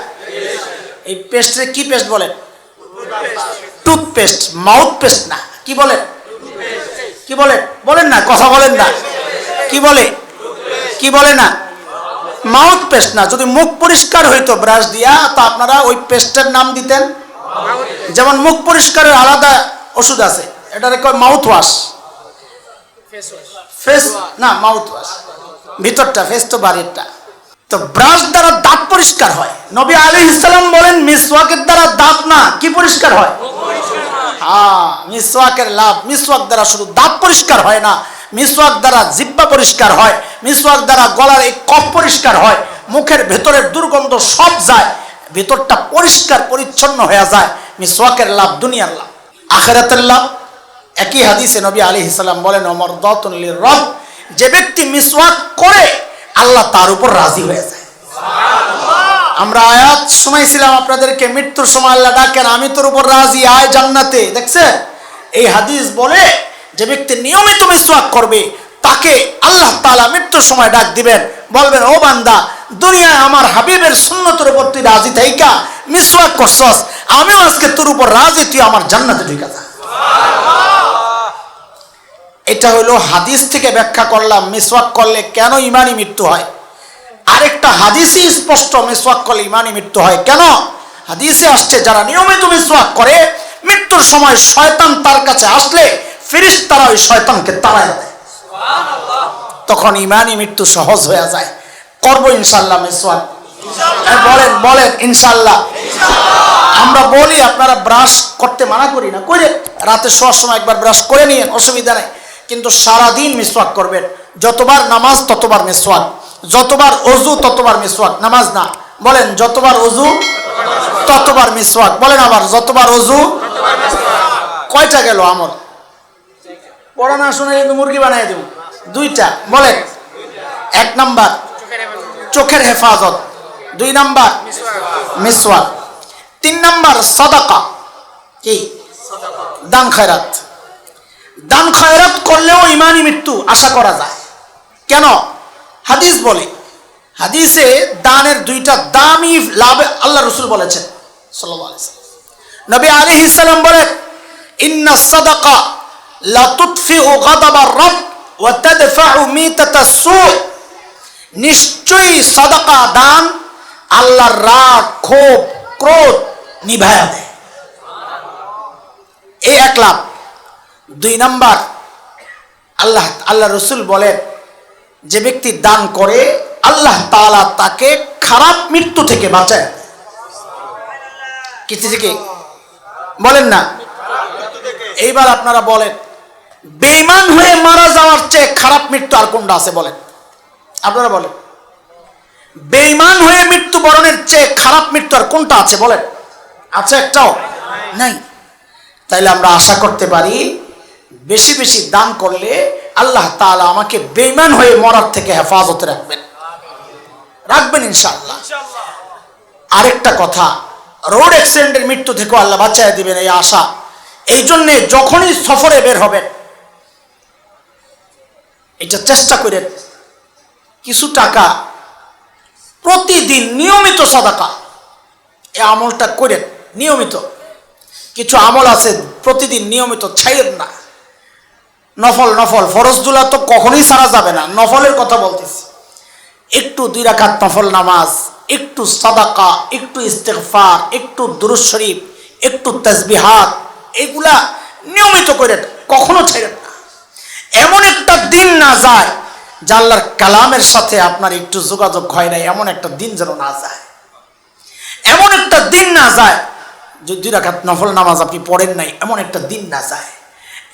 এই পেস্টে কি পেস্ট বলেন? টুথপেস্ট, মাউথ পেস্ট না। কি বলেন? কি বলেন? বলেন না, কথা বলেন না। কি বলে? কি বলে না? মাউথ পেস্ট না। যদি মুখ পরিষ্কার হইতো ব্রাশ দিয়া, তো আপনারা ওই পেস্টের নাম দিতেন যেমন মুখ পরিষ্কারের আলাদা ওষুধ আছে, এটারে কয় মাউথ ওয়াশ, ফেস না মাউথ ওয়াশ, ভিতরটা ফেস তো বাড়িরটা। তো ব্রাশ দ্বারা দাঁত পরিষ্কার হয়। নবী আলাইহিস সালাম বলেন মিসওয়াকের দ্বারা দাঁত না কি পরিষ্কার হয়? হ্যাঁ, মিসওয়াকের লাভ, মিসওয়াক দ্বারা শুধু দাঁত পরিষ্কার হয় না, মিসওয়াক দ্বারা জিহ্বা পরিষ্কার হয়, মিসওয়াক দ্বারা গলার এই কফ পরিষ্কার হয়, মুখের ভেতরের দুর্গন্ধ সব যায়, ভেতরটা পরিষ্কার পরিচ্ছন্ন হয়ে যায়। মিসওয়াকের লাভ দুনিয়ার লাভ, আখিরাতের লাভ। একই হাদিসে নবী আলাইহিস সালাম বলেন ওমরদাতুন লিররব, যে ব্যক্তি মিসওয়াক করে আল্লাহ তার উপর রাজি হয়ে যায়। আমরা আয়াত শোনাইছিলাম আপনাদেরকে, মৃত্যুর সময় আল্লাহ ডাকেন আমি তোর উপর রাজি, আয় জান্নাতে। দেখছেন, এই হাদিস বলে যে ব্যক্তি নিয়মিত মিসওয়াক করবে তাকে আল্লাহ তাআলা মৃত্যুর সময় ডাক দিবেন, বলবেন ও বান্দা, দুনিয়ায় আমার হাবিবের সুন্নতের উপর তুই রাজি থাইকা মিসওয়াক করছস, আমিও আজকে তোর উপর রাজি, তুই আমার জান্নাতে ঢুকে যা। এটা হলো হাদিস থেকে ব্যাখ্যা করলাম মিসওয়াক করলে কেন ইমানি মৃত্যু হয়। আরেকটা হাদিসই স্পষ্ট, মিসওয়াক করলে ইমানি মৃত্যু হয় কেন। হাদিসে আসছে যারা নিয়মিত মিসওয়াক করে মৃত্যুর সময় শয়তান তার কাছে আসলে ফেরেশতারা ওই শয়তানকে তাড়ায় দেয়, তখন ইমানি মৃত্যু সহজ হয়ে যায়। করবো ইনশাআল্লাহ মিসওয়াক, বলেন বলেন ইনশাআল্লাহ। আমরা বলি আপনারা ব্রাশ করতে মানা করি না, করে রাতে শোয়ার সময় একবার ব্রাশ করে নিয়েন, অসুবিধা নাই, কিন্তু সারাদিন মিসওয়াক করবেন। যতবার নামাজ ততবার মিসওয়াক, যতবার অজু ততবার মিসওয়াক, নামাজ না, বলেন যতবার অজু ততবার মিসওয়াক, বলেন আবার যতবার অজু। কয়টা গেল আমল? পড়া না শুনে কিন্তু মুরগি বানিয়ে দেব। দুইটা, বলেন। এক নাম্বার চোখের হেফাজত, দুই নাম্বার মিসওয়াক, তিন নাম্বার সাদাকা, কি দান খয়রাত। দান খয়রাত করলেও ইমানি মৃত্যু আশা করা যায়। কেন? হাদিস বলে, হাদিসে দানের দুইটা দামি লাভ আল্লাহ রাসূল বলেছেন সাল্লাল্লাহু আলাইহি ওয়াসাল্লাম। নবী আলাইহিস সালাম বলেন ইন্না সাদাকা লা তুতফিউ গাদাবার রব ওয়া তাদফাউ মিতাতাস সু, নিশ্চয়ই সাদাকা দান আল্লাহর রাগ, ক্ষোভ, ক্রোধ নিভায়া দেয়। এই এক লাভ। দুই নাম্বার, আল্লাহ রাসূল বলেন যে ব্যক্তি দান করে আল্লাহ তাআলা তাকে খারাপ মৃত্যু থেকে বাঁচায়। কিছু থেকে বলেন না, এইবার আপনারা বলেন বেঈমান হয়ে মারা যাওয়ার চেয়ে খারাপ মৃত্যু আর কোনটা আছে বলেন? আপনারা বলেন, বেঈমান হয়ে মৃত্যুবরণের চেয়ে খারাপ মৃত্যু আর কোনটা আছে বলেন? আছে? একটাও নাই। তাইলে আমরা আশা করতে পারি বেশি বেশি দান করলে আল্লাহ তাআলা আমাকে বেঈমান হয়ে মরার থেকে হেফাজতে রাখবেন, রাখবেন ইনশাআল্লাহ। আরেকটা কথা, রোড অ্যাক্সিডেন্টের মৃত্যু থেকে আল্লাহ বাঁচায় দিবেন এই আশা। এই জন্যে যখনই সফরে বের হবেন এটা চেষ্টা করেন কিছু টাকা প্রতিদিন নিয়মিত সাদাকা, এই আমলটা করেন নিয়মিত। কিছু আমল আছে প্রতিদিন নিয়মিত ছাইয়ের না, নফল নফল, ফরজগুলা তো কখনোই ছাড়া যাবে না, নফলের কথা বলতেছি। একটু 2 রাকাত নফল নামাজ, একটু সাদাকা, একটু ইস্তেগফার, একটু দুরূদ শরীফ, একটু তাসবিহাত, এগুলা নিয়মিত করেন, কখনো ছেড়েন না। এমন একটা দিন না যায় যে আল্লাহর কালামের সাথে আপনার একটু যোগাযোগ হয় না, এমন একটা দিন যেন না যায়। এমন একটা দিন না যায় যে 2 রাকাত নফল নামাজ আপনি পড়েন নাই, এমন একটা দিন না যায়।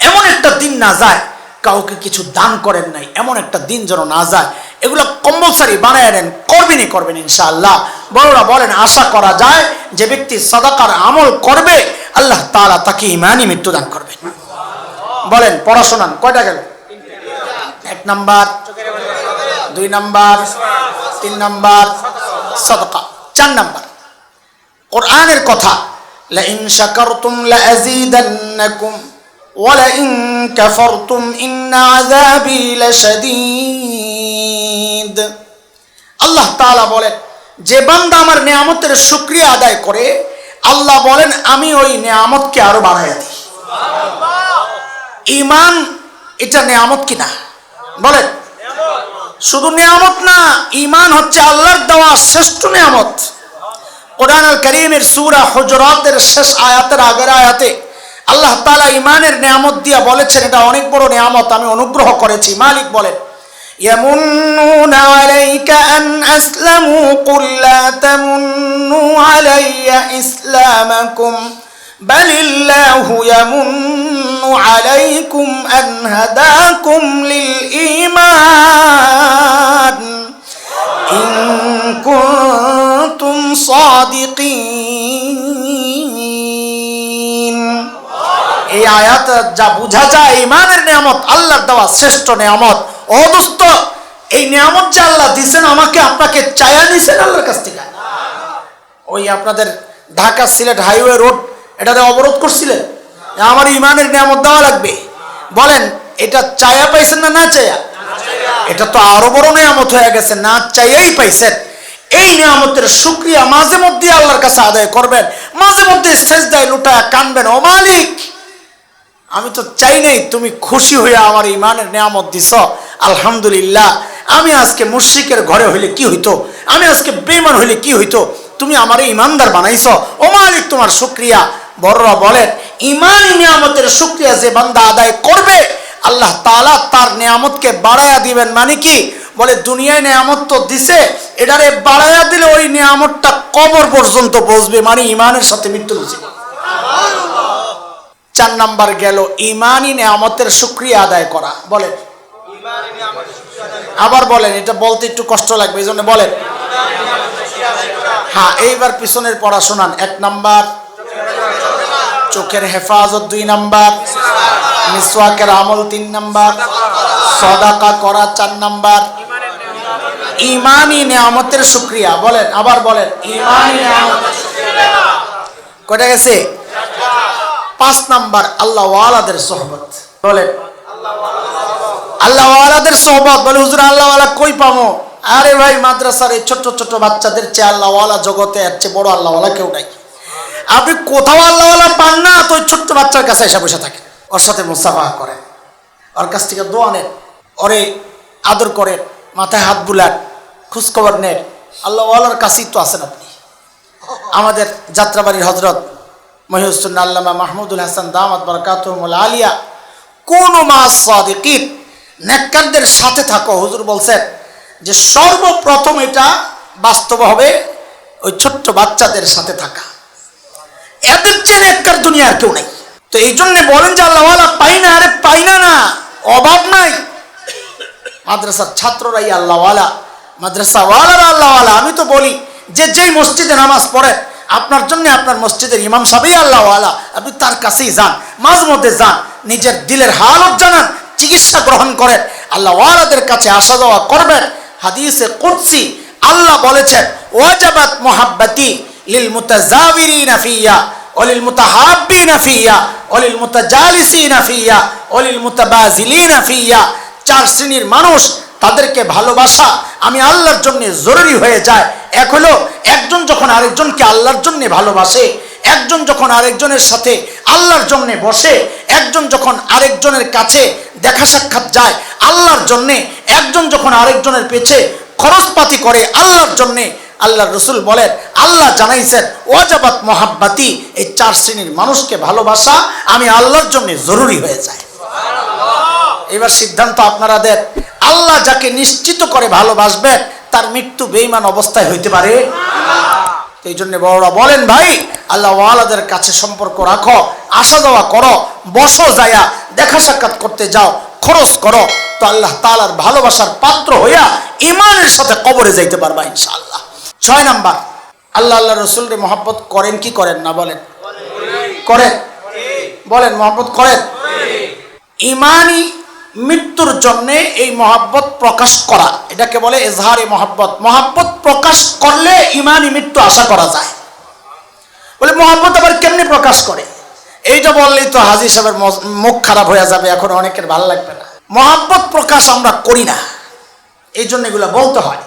এমন একটা দিন না যায় কাউকে কিছু দান করেন নাই, এমন একটা দিন যেন না যায়। এগুলো কম্পালসারি বানায় নেন, করবেনই করবেন ইনশাআল্লাহ। বড়রা বলেন আশা করা যায় যে ব্যক্তি সাদাকার আমল করবে আল্লাহ তাআলা তাকে ঈমানি মৃত্যু দান করবেন। বলেন পড়াশোনান কয়টা গেল? 1 নাম্বার, 2 নাম্বার, 3 নাম্বার সাদাকা, 4 নাম্বার কোরআনের কথা, লা ইন শাকারতুম লা আযীদান্নাকুম ওয়া লা ইন কাফারতুম ইন্না আযাবি লাশাদীদ। আল্লাহ তাআলা বলেন যে বান্দা আমার নিয়ামতের শুকরিয়া আদায় করে, আল্লাহ বলেন আমি ওই নিয়ামতকে আরো বাড়াইয়া দিই। ঈমান এটা নিয়ামত কিনা বলেন? শুধু নিয়ামত না, ঈমান হচ্ছে আল্লাহর দেওয়া শ্রেষ্ঠ নিয়ামত। কোরআন আল কারীমের সূরা হুজুরাতের শেষ আয়াতের আগের আয়াতে আল্লাহ তাআলা ঈমানের নিয়ামত দিয়া বলেছেন, এটা অনেক বড় নিয়ামত, আমি অনুগ্রহ করেছি। মালিক বলেন, يمنون عليك أن أسلموا قل لا تمنوا علي إسلامكم بل الله يمن عليكم أن هداكم للإيمان إن كنتم صادقين। এই আয়াত যা বোঝা যায় ঈমানের নিয়ামত আল্লাহর দেওয়া শ্রেষ্ঠ নিয়ামত। ও দোস্ত, এই নিয়ামত যে আল্লাহ দিয়েছেন আমাকে আপনাকে চায়া নিছেন আল্লাহর কাছ থেকে। ওই আপনাদের ঢাকা সিলেট হাইওয়ে রোড এটাতে অবরোধ করছিলেন, আমার ঈমানের নিয়ামত দেওয়া লাগবে, বলেন এটা চায়া পাইছেন না না চায়া? এটা তো আরো বড় নিয়ামত হয়ে গেছে, না চাইয়াই পাইছেন। এই নিয়ামতের শুকরিয়া মাঝে মধ্যে আল্লাহর কাছে আদায় করবেন, মাঝে মধ্যে সেজদায় লুটায়া কানবেন, ও মালিক আমি তো চাই নাই, তুমি খুশি হয়ে আমার ঈমানের নিয়ামত দিছ, আলহামদুলিল্লাহ। আমি আজকে মুশরিকের ঘরে হইলে কি হইতো, আমি আজকে বেঈমান হইলে কি হইতো, তুমি আমারে ঈমানদার বানাইছ, ও মালিক তোমার শুকরিয়া। বড়রা বলেন, ঈমানি নিয়ামতের শুকরিয়া যে বান্দা আদায় করবে আল্লাহ তাআলা তার নিয়ামতকে বাড়ায়া দিবেন। মানে কি? বলে দুনিয়ায় নিয়ামত তো দিছে, এটারে বাড়ায়া দিলে ওই নিয়ামতটা কবর পর্যন্ত পৌঁছবে, মানে ঈমানের সাথে মৃত্যু নসিব। 4 নাম্বার গেল ঈমানি নিয়ামতের শুকরিয়া আদায় করা। বলেন আবার বলেন, এটা বলতে একটু কষ্ট লাগবে, এই জন্য বলেন। হ্যাঁ, এইবার পিছনের পড়া শোনান। 1 নাম্বার চোখের হেফাজত, 2 নাম্বার মিসওয়াকের আমল, 3 নাম্বার সাদাকা করা, 4 নাম্বার ঈমানি নিয়ামতের শুকরিয়া। বলেন আবার বলেন, ঈমানি নিয়ামতের শুকরিয়া। কয়টা গেছে? 5 নাম্বার আল্লাহ ওয়ালাদের সোহবত। বলেন আল্লাহ ওয়ালাদের সোহবত। বলে হুজুর আল্লাহ ওয়ালা কই পাবো? আরে ভাই, মাদ্রাসার এই ছোট ছোট বাচ্চাদের চেয়ে আল্লাহ ওয়ালা জগতে এর চেয়ে বড় আল্লাহ ওয়ালা কেউ নাই। আপনি কোথাও আল্লাহ ওয়ালা পান না, তো ওই ছোট্ট বাচ্চার কাছে এসে বসে থাকেন, ওর সাথে মুসাফা করেন, ওর কাছ থেকে দোয়া নেন, ওরে আদর করেন, মাথায় হাত বুলান, খোঁজখবর নেন। আল্লাহ ওয়ালার কাছেই তো আছেন আপনি। আমাদের যাত্রাবাড়ির হজরত মহিউসুন আল্লামা মাহমুদুল হাসান দামাত বারাকাতুহুল আলিয়া, কোন মা সাদিকিন, নেককারদের সাথে থাকো। হুজুর বলছেন যে সর্বপ্রথম এটা বাস্তব হবে ওই ছোট্ট বাচ্চাদের সাথে থাকা। এদের চেয়ে নেককার দুনিয়ার কেউ নেই। তো এই জন্য বলেন যে আল্লাহ ওয়ালা পাই না। আরে পাই না, না অভাব নাই। মাদ্রাসার ছাত্ররাই আল্লাহ ওয়ালা, মাদ্রাসা ওয়ালারা আল্লাহ ওয়ালা। আমি তো বলি যে যেই মসজিদে নামাজ পড়ে আপনার জন্য আপনার মসজিদের ইমাম সাহেবই আল্লাহ ওয়ালা, আপনি তার কাছেই যান, মাঝে মধ্যে যান, নিজের দিলের হালত জানান, চিকিৎসা গ্রহণ করেন, আল্লাহ ওয়ালাদের কাছে আসা যাওয়া করবেন। হাদিসে কুদসি আল্লাহ বলেছেন, ওয়াজাবাত মুহাব্বতি লিল মুতাজাবিরিনা ফিয়া ওয়া লিল মুতাহাব্বিনা ফিয়া ওয়া লিল মুতাজালিসিনা ফিয়া ওয়া লিল মুতাবাজিলিনা ফিয়া। 4 শ্রেণীর মানুষ, তাদেরকে ভালোবাসা আমি আল্লাহর জন্য জরুরি হয়ে যায়। এক হলো একজন যখন আরেকজনকে আল্লাহর জন্য ভালোবাসে, একজন যখন আরেকজনের সাথে আল্লাহর জন্য বসে, একজন যখন আরেকজনের কাছে দেখা সাক্ষাৎ যায় আল্লাহর জন্যে, একজন যখন আরেকজনের পেছে খরচপাতি করে আল্লাহর জন্যে। আল্লাহর রাসূল বলেন, আল্লাহ জানাইছেন ওয়াজাবাত মুহাব্বতি, এই 4 শ্রেণীর মানুষকে ভালোবাসা আমি আল্লাহর জন্য জরুরি হয়ে যায়। এবার সিদ্ধান্ত আপনারা দেন, আল্লাহ যাকে নিশ্চিত করে ভালোবাসবেন তার মৃত্যু বেঈমান অবস্থায় হইতে পারে? এই জন্য বড়রা বলেন, ভাই আল্লাহ ওয়ালাদের কাছে সম্পর্ক রাখো, আসা যাওয়া করো, বসো, যায়া দেখা সাক্ষাৎ করতে যাও, খরচ করো, তো আল্লাহ তাআলার ভালোবাসার পাত্র হইয়া ঈমানের সাথে কবরে যাইতে পারবা ইনশাআল্লাহ। 6 নাম্বার আল্লাহ আল্লাহ রাসূলের মহব্বত করেন কি করেন না? বলেন করেন, বলেন মহব্বত করেন। ঈমানি মৃত্যুর জন্য এই মহব্বত প্রকাশ করা, এটাকে বলে ইজহারে মহব্বত। মহব্বত প্রকাশ করলে ঈমানি মৃত্যু আশা করা যায়। বলে মহব্বত আবার কেমনে প্রকাশ করে? এইটা বললেই তো হাজী সাহেবের মুখ খারাপ হয়ে যাবে, এখন অনেকের ভালো লাগবে না। মহব্বত প্রকাশ আমরা করি না, এই জন্য এগুলো বলতে হয়।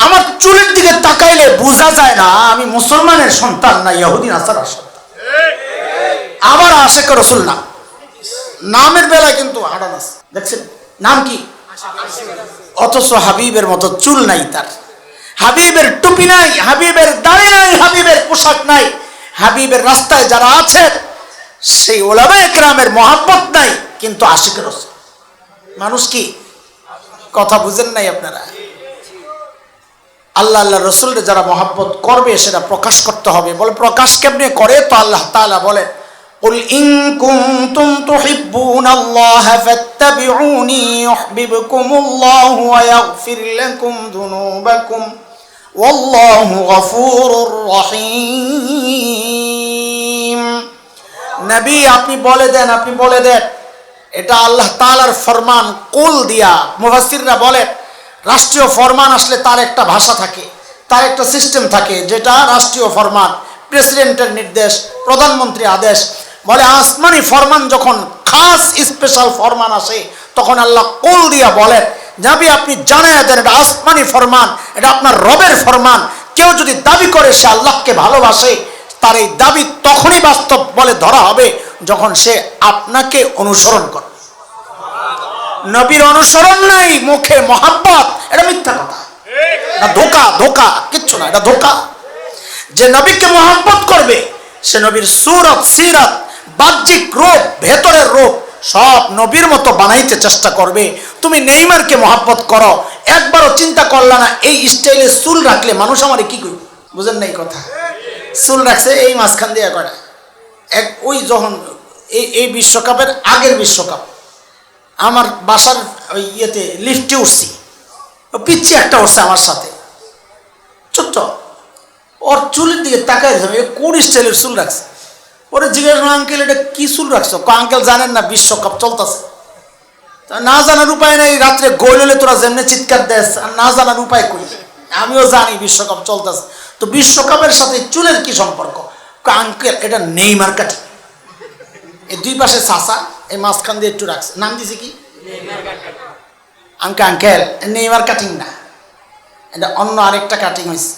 আমার চুলের দিকে তাকাইলে বোঝা যায় না আমি মুসলমানের সন্তান না ইহুদি নাসারার সন্তান। আবার আশিক রাসূল না, নামের বেলায় কিন্তু হারান আছে, দেখছেন নাম কি? অথচ হাবিবের মতো চুল নাই তার। হাবিবের টুপি নাই, হাবিবের দাড়ি নাই, হাবিবের পোশাক নাই, হাবিবের রাস্তায় যারা আছে সেই ওলামায়ে কেরামের মহব্বত নাই, কিন্তু আশিক রাসূল। মানুষ কি কথা বুঝেন নাই আপনারা? আল্লাহ আল্লাহ রসুলের যারা মহব্বত করবে সেটা প্রকাশ করতে হবে। বলে প্রকাশ কেমনে করে? তো আল্লাহ তাআলা বলে, কুল ইন কুনতুম তুহিব্বুনাল্লাহা ফাত্তাবিউনি ইউহিব্বুকুমুল্লাহু ওয়া ইয়াগফির লাকুম যুনুবাকুম ওয়াল্লাহু গফুরুর রহিম। নবী আপনি বলে দেন, আপনি বলে দেন, এটা আল্লাহ তাআলার ফরমান। কুল দিয়া মুফাসসিররা বলে রাষ্ট্রীয় ফরমান আসলে তার একটা ভাষা থাকে, তার একটা সিস্টেম থাকে, যেটা রাষ্ট্রীয় ফরমান, প্রেসিডেন্টের নির্দেশ, প্রধানমন্ত্রী আদেশ। বলে আসমানি ফরমান যখন খাস স্পেশাল ফরমান আসে তখন আল্লাহ কুল দিয়া বলেন, নবী আপনি জানায়া দেন এটা আসমানি ফরমান, এটা আপনার রবের ফরমান। কেউ যদি দাবি করে সে আল্লাহকে ভালোবাসে, তার এই দাবি তখনই বাস্তব বলে ধরা হবে যখন সে আপনাকে অনুসরণ করে। নবীর অনুসরণ নাই, মুখে মহাব্বত, এটা মিথ্যা কথা, এটা ধোঁকা, ধোঁকা, কিচ্ছু না, এটা ধোঁকা। যে নবীকে মহাব্বত করবে সে নবীর সুরত, সিরাত, বাহ্যিক রূপ, ভেতরের রূপ সব নবীর মতো বানাইতে চেষ্টা করবে। তুমি নেইমারকে মহাব্বত করো, একবারও চিন্তা করলা না এই স্টাইলে চুল রাখলে মানুষ আমারে কি করবে? বুঝেন নাই কথা? চুল রাখছে এই মাঝখান দিয়ে করে এক, ওই যখন এই বিশ্বকাপের আগের বিশ্বকাপ আমার বাসার ওই ইয়েতে লিফটে উঠছি, পিচ্ছি একটা উঠছে আমার সাথে, ছোট্ট, ওর চুলের দিকে তাকায় কোন স্টাইলের চুল রাখছে। ওরে জিজ্ঞেস করলাম, আঙ্কেল এটা কি চুল রাখছো? আঙ্কেল জানেন না বিশ্বকাপ চলতেছে। না জানার উপায় নেই, রাত্রে গোল হলে তোরা যেমনি চিৎকার দেস, আর না জানার উপায় কই? আমিও জানি বিশ্বকাপ চলতেছে, তো বিশ্বকাপের সাথে চুলের কি সম্পর্ক? আঙ্কেল এটা নেইমার কাটিং, এই দুই পাশে চাষা, এই মাঝখান দিয়ে একটু রাখছে, নাম দিছে কি আঙ্কেল নেইমার কাটিং না, এটা অন্য আরেকটা কাটিং হয়েছে।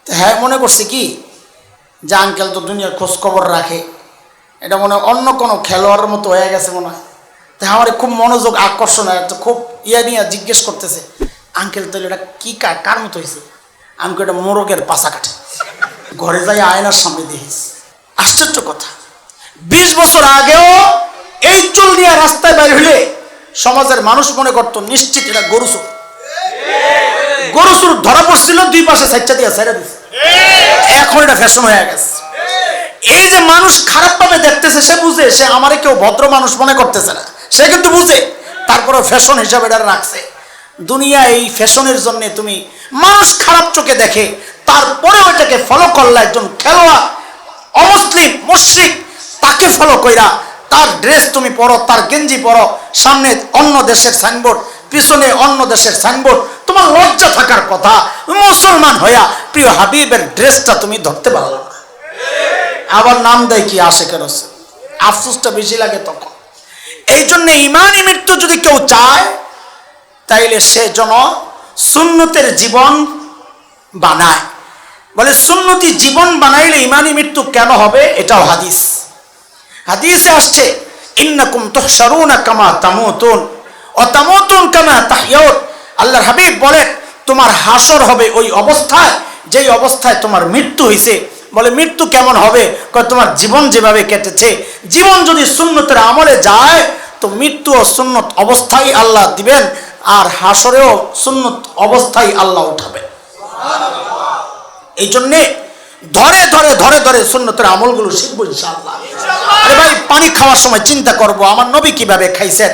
তো হ্যাঁ মনে করছে কি যে আঙ্কেল তো দুনিয়ার খোঁজ খবর রাখে, এটা মনে হয় অন্য কোনো খেলোয়াড়ের মতো হয়ে গেছে মনে হয়। তো আমার খুব মনোযোগ আকর্ষণ হয়, তো খুব ইয়ে নিয়ে জিজ্ঞেস করতেছে, আঙ্কেল তাহলে এটা কি কার মতো হয়েছে? আমি এটা মোরগের পাশা কাটে। ঘরে যাই আয়নার সামনে দেখিস, আশ্চর্য কথা, 20 বছর আগেও এই চুল নিয়ে রাস্তায় বাইরে হইলে সমাজের মানুষ মনে করতো নিশ্চিত এটা গরু চুল। গরু চুল ধরা পড়ছিল, দুই পাশে সাইডটা দিয়ে সাইডা দিচ্ছে, এখন এটা ফ্যাশন হয়ে গেছে। এই যে মানুষ খারাপ ভাবে দেখতেছে, সে বুঝে সে আমারে কেউ ভদ্র মানুষ মনে করতেছে না, সে কিন্তু বুঝে, তারপরে ফ্যাশন হিসাবে এটা রাখছে। দুনিয়া এই ফ্যাশনের জন্য তুমি মানুষ খারাপ চোখে দেখে, তারপরে ওইটাকে ফলো করলে একজন খেলোয়াড় অমুসলিম মুশরিক তাকে ফলো কইরা তার ড্রেস তুমি পরো, তার গেঞ্জি পরো, সামনে অন্য দেশের সাইনবোর্ড, পিছনে অন্য দেশের সাইনবোর্ড, তোমার লজ্জা থাকার কথা। মুসলমান হইয়া প্রিয় হাবিবের ড্রেসটা তুমি ধরতে পারলো না, আবার নাম দেয় কি আশিকের রাসূল। আফসোসটা বেশি লাগে তখন। এই জন্য ইমানি মৃত্যু যদি কেউ চায় তাইলে সে যেন সুন্নতের জীবন বানায়। বলে সুন্নতি জীবন বানাইলে ইমানি মৃত্যু কেন হবে? এটাও হাদিস, হাদিসে আসছে, ইন্নাকুম তুহশারুনা কামা তামুতুন ওয়া তামুতুন কামা তাহইয়ুন। আল্লাহর হাবিব বলেন তোমার হাসর হবে ওই অবস্থায় যেই অবস্থায় তোমার মৃত্যু হয়েছে। বলে মৃত্যু কেমন হবে? তোমার জীবন যেভাবে কেটেছে, জীবন যদি সুন্নতের আমলে যায় তো মৃত্যু ও সুন্নত অবস্থায় আল্লাহ দিবেন, আর হাসরেও সুন্নত অবস্থায় আল্লাহ উঠাবে। এই জন্যে ধরে ধরে ধরে ধরে সুন্নতের আমলগুলো শিখবো ইনশাআল্লাহ। আরে ভাই, পানি খাওয়ার সময় চিন্তা করব আমার নবী কিভাবে খাইছেন,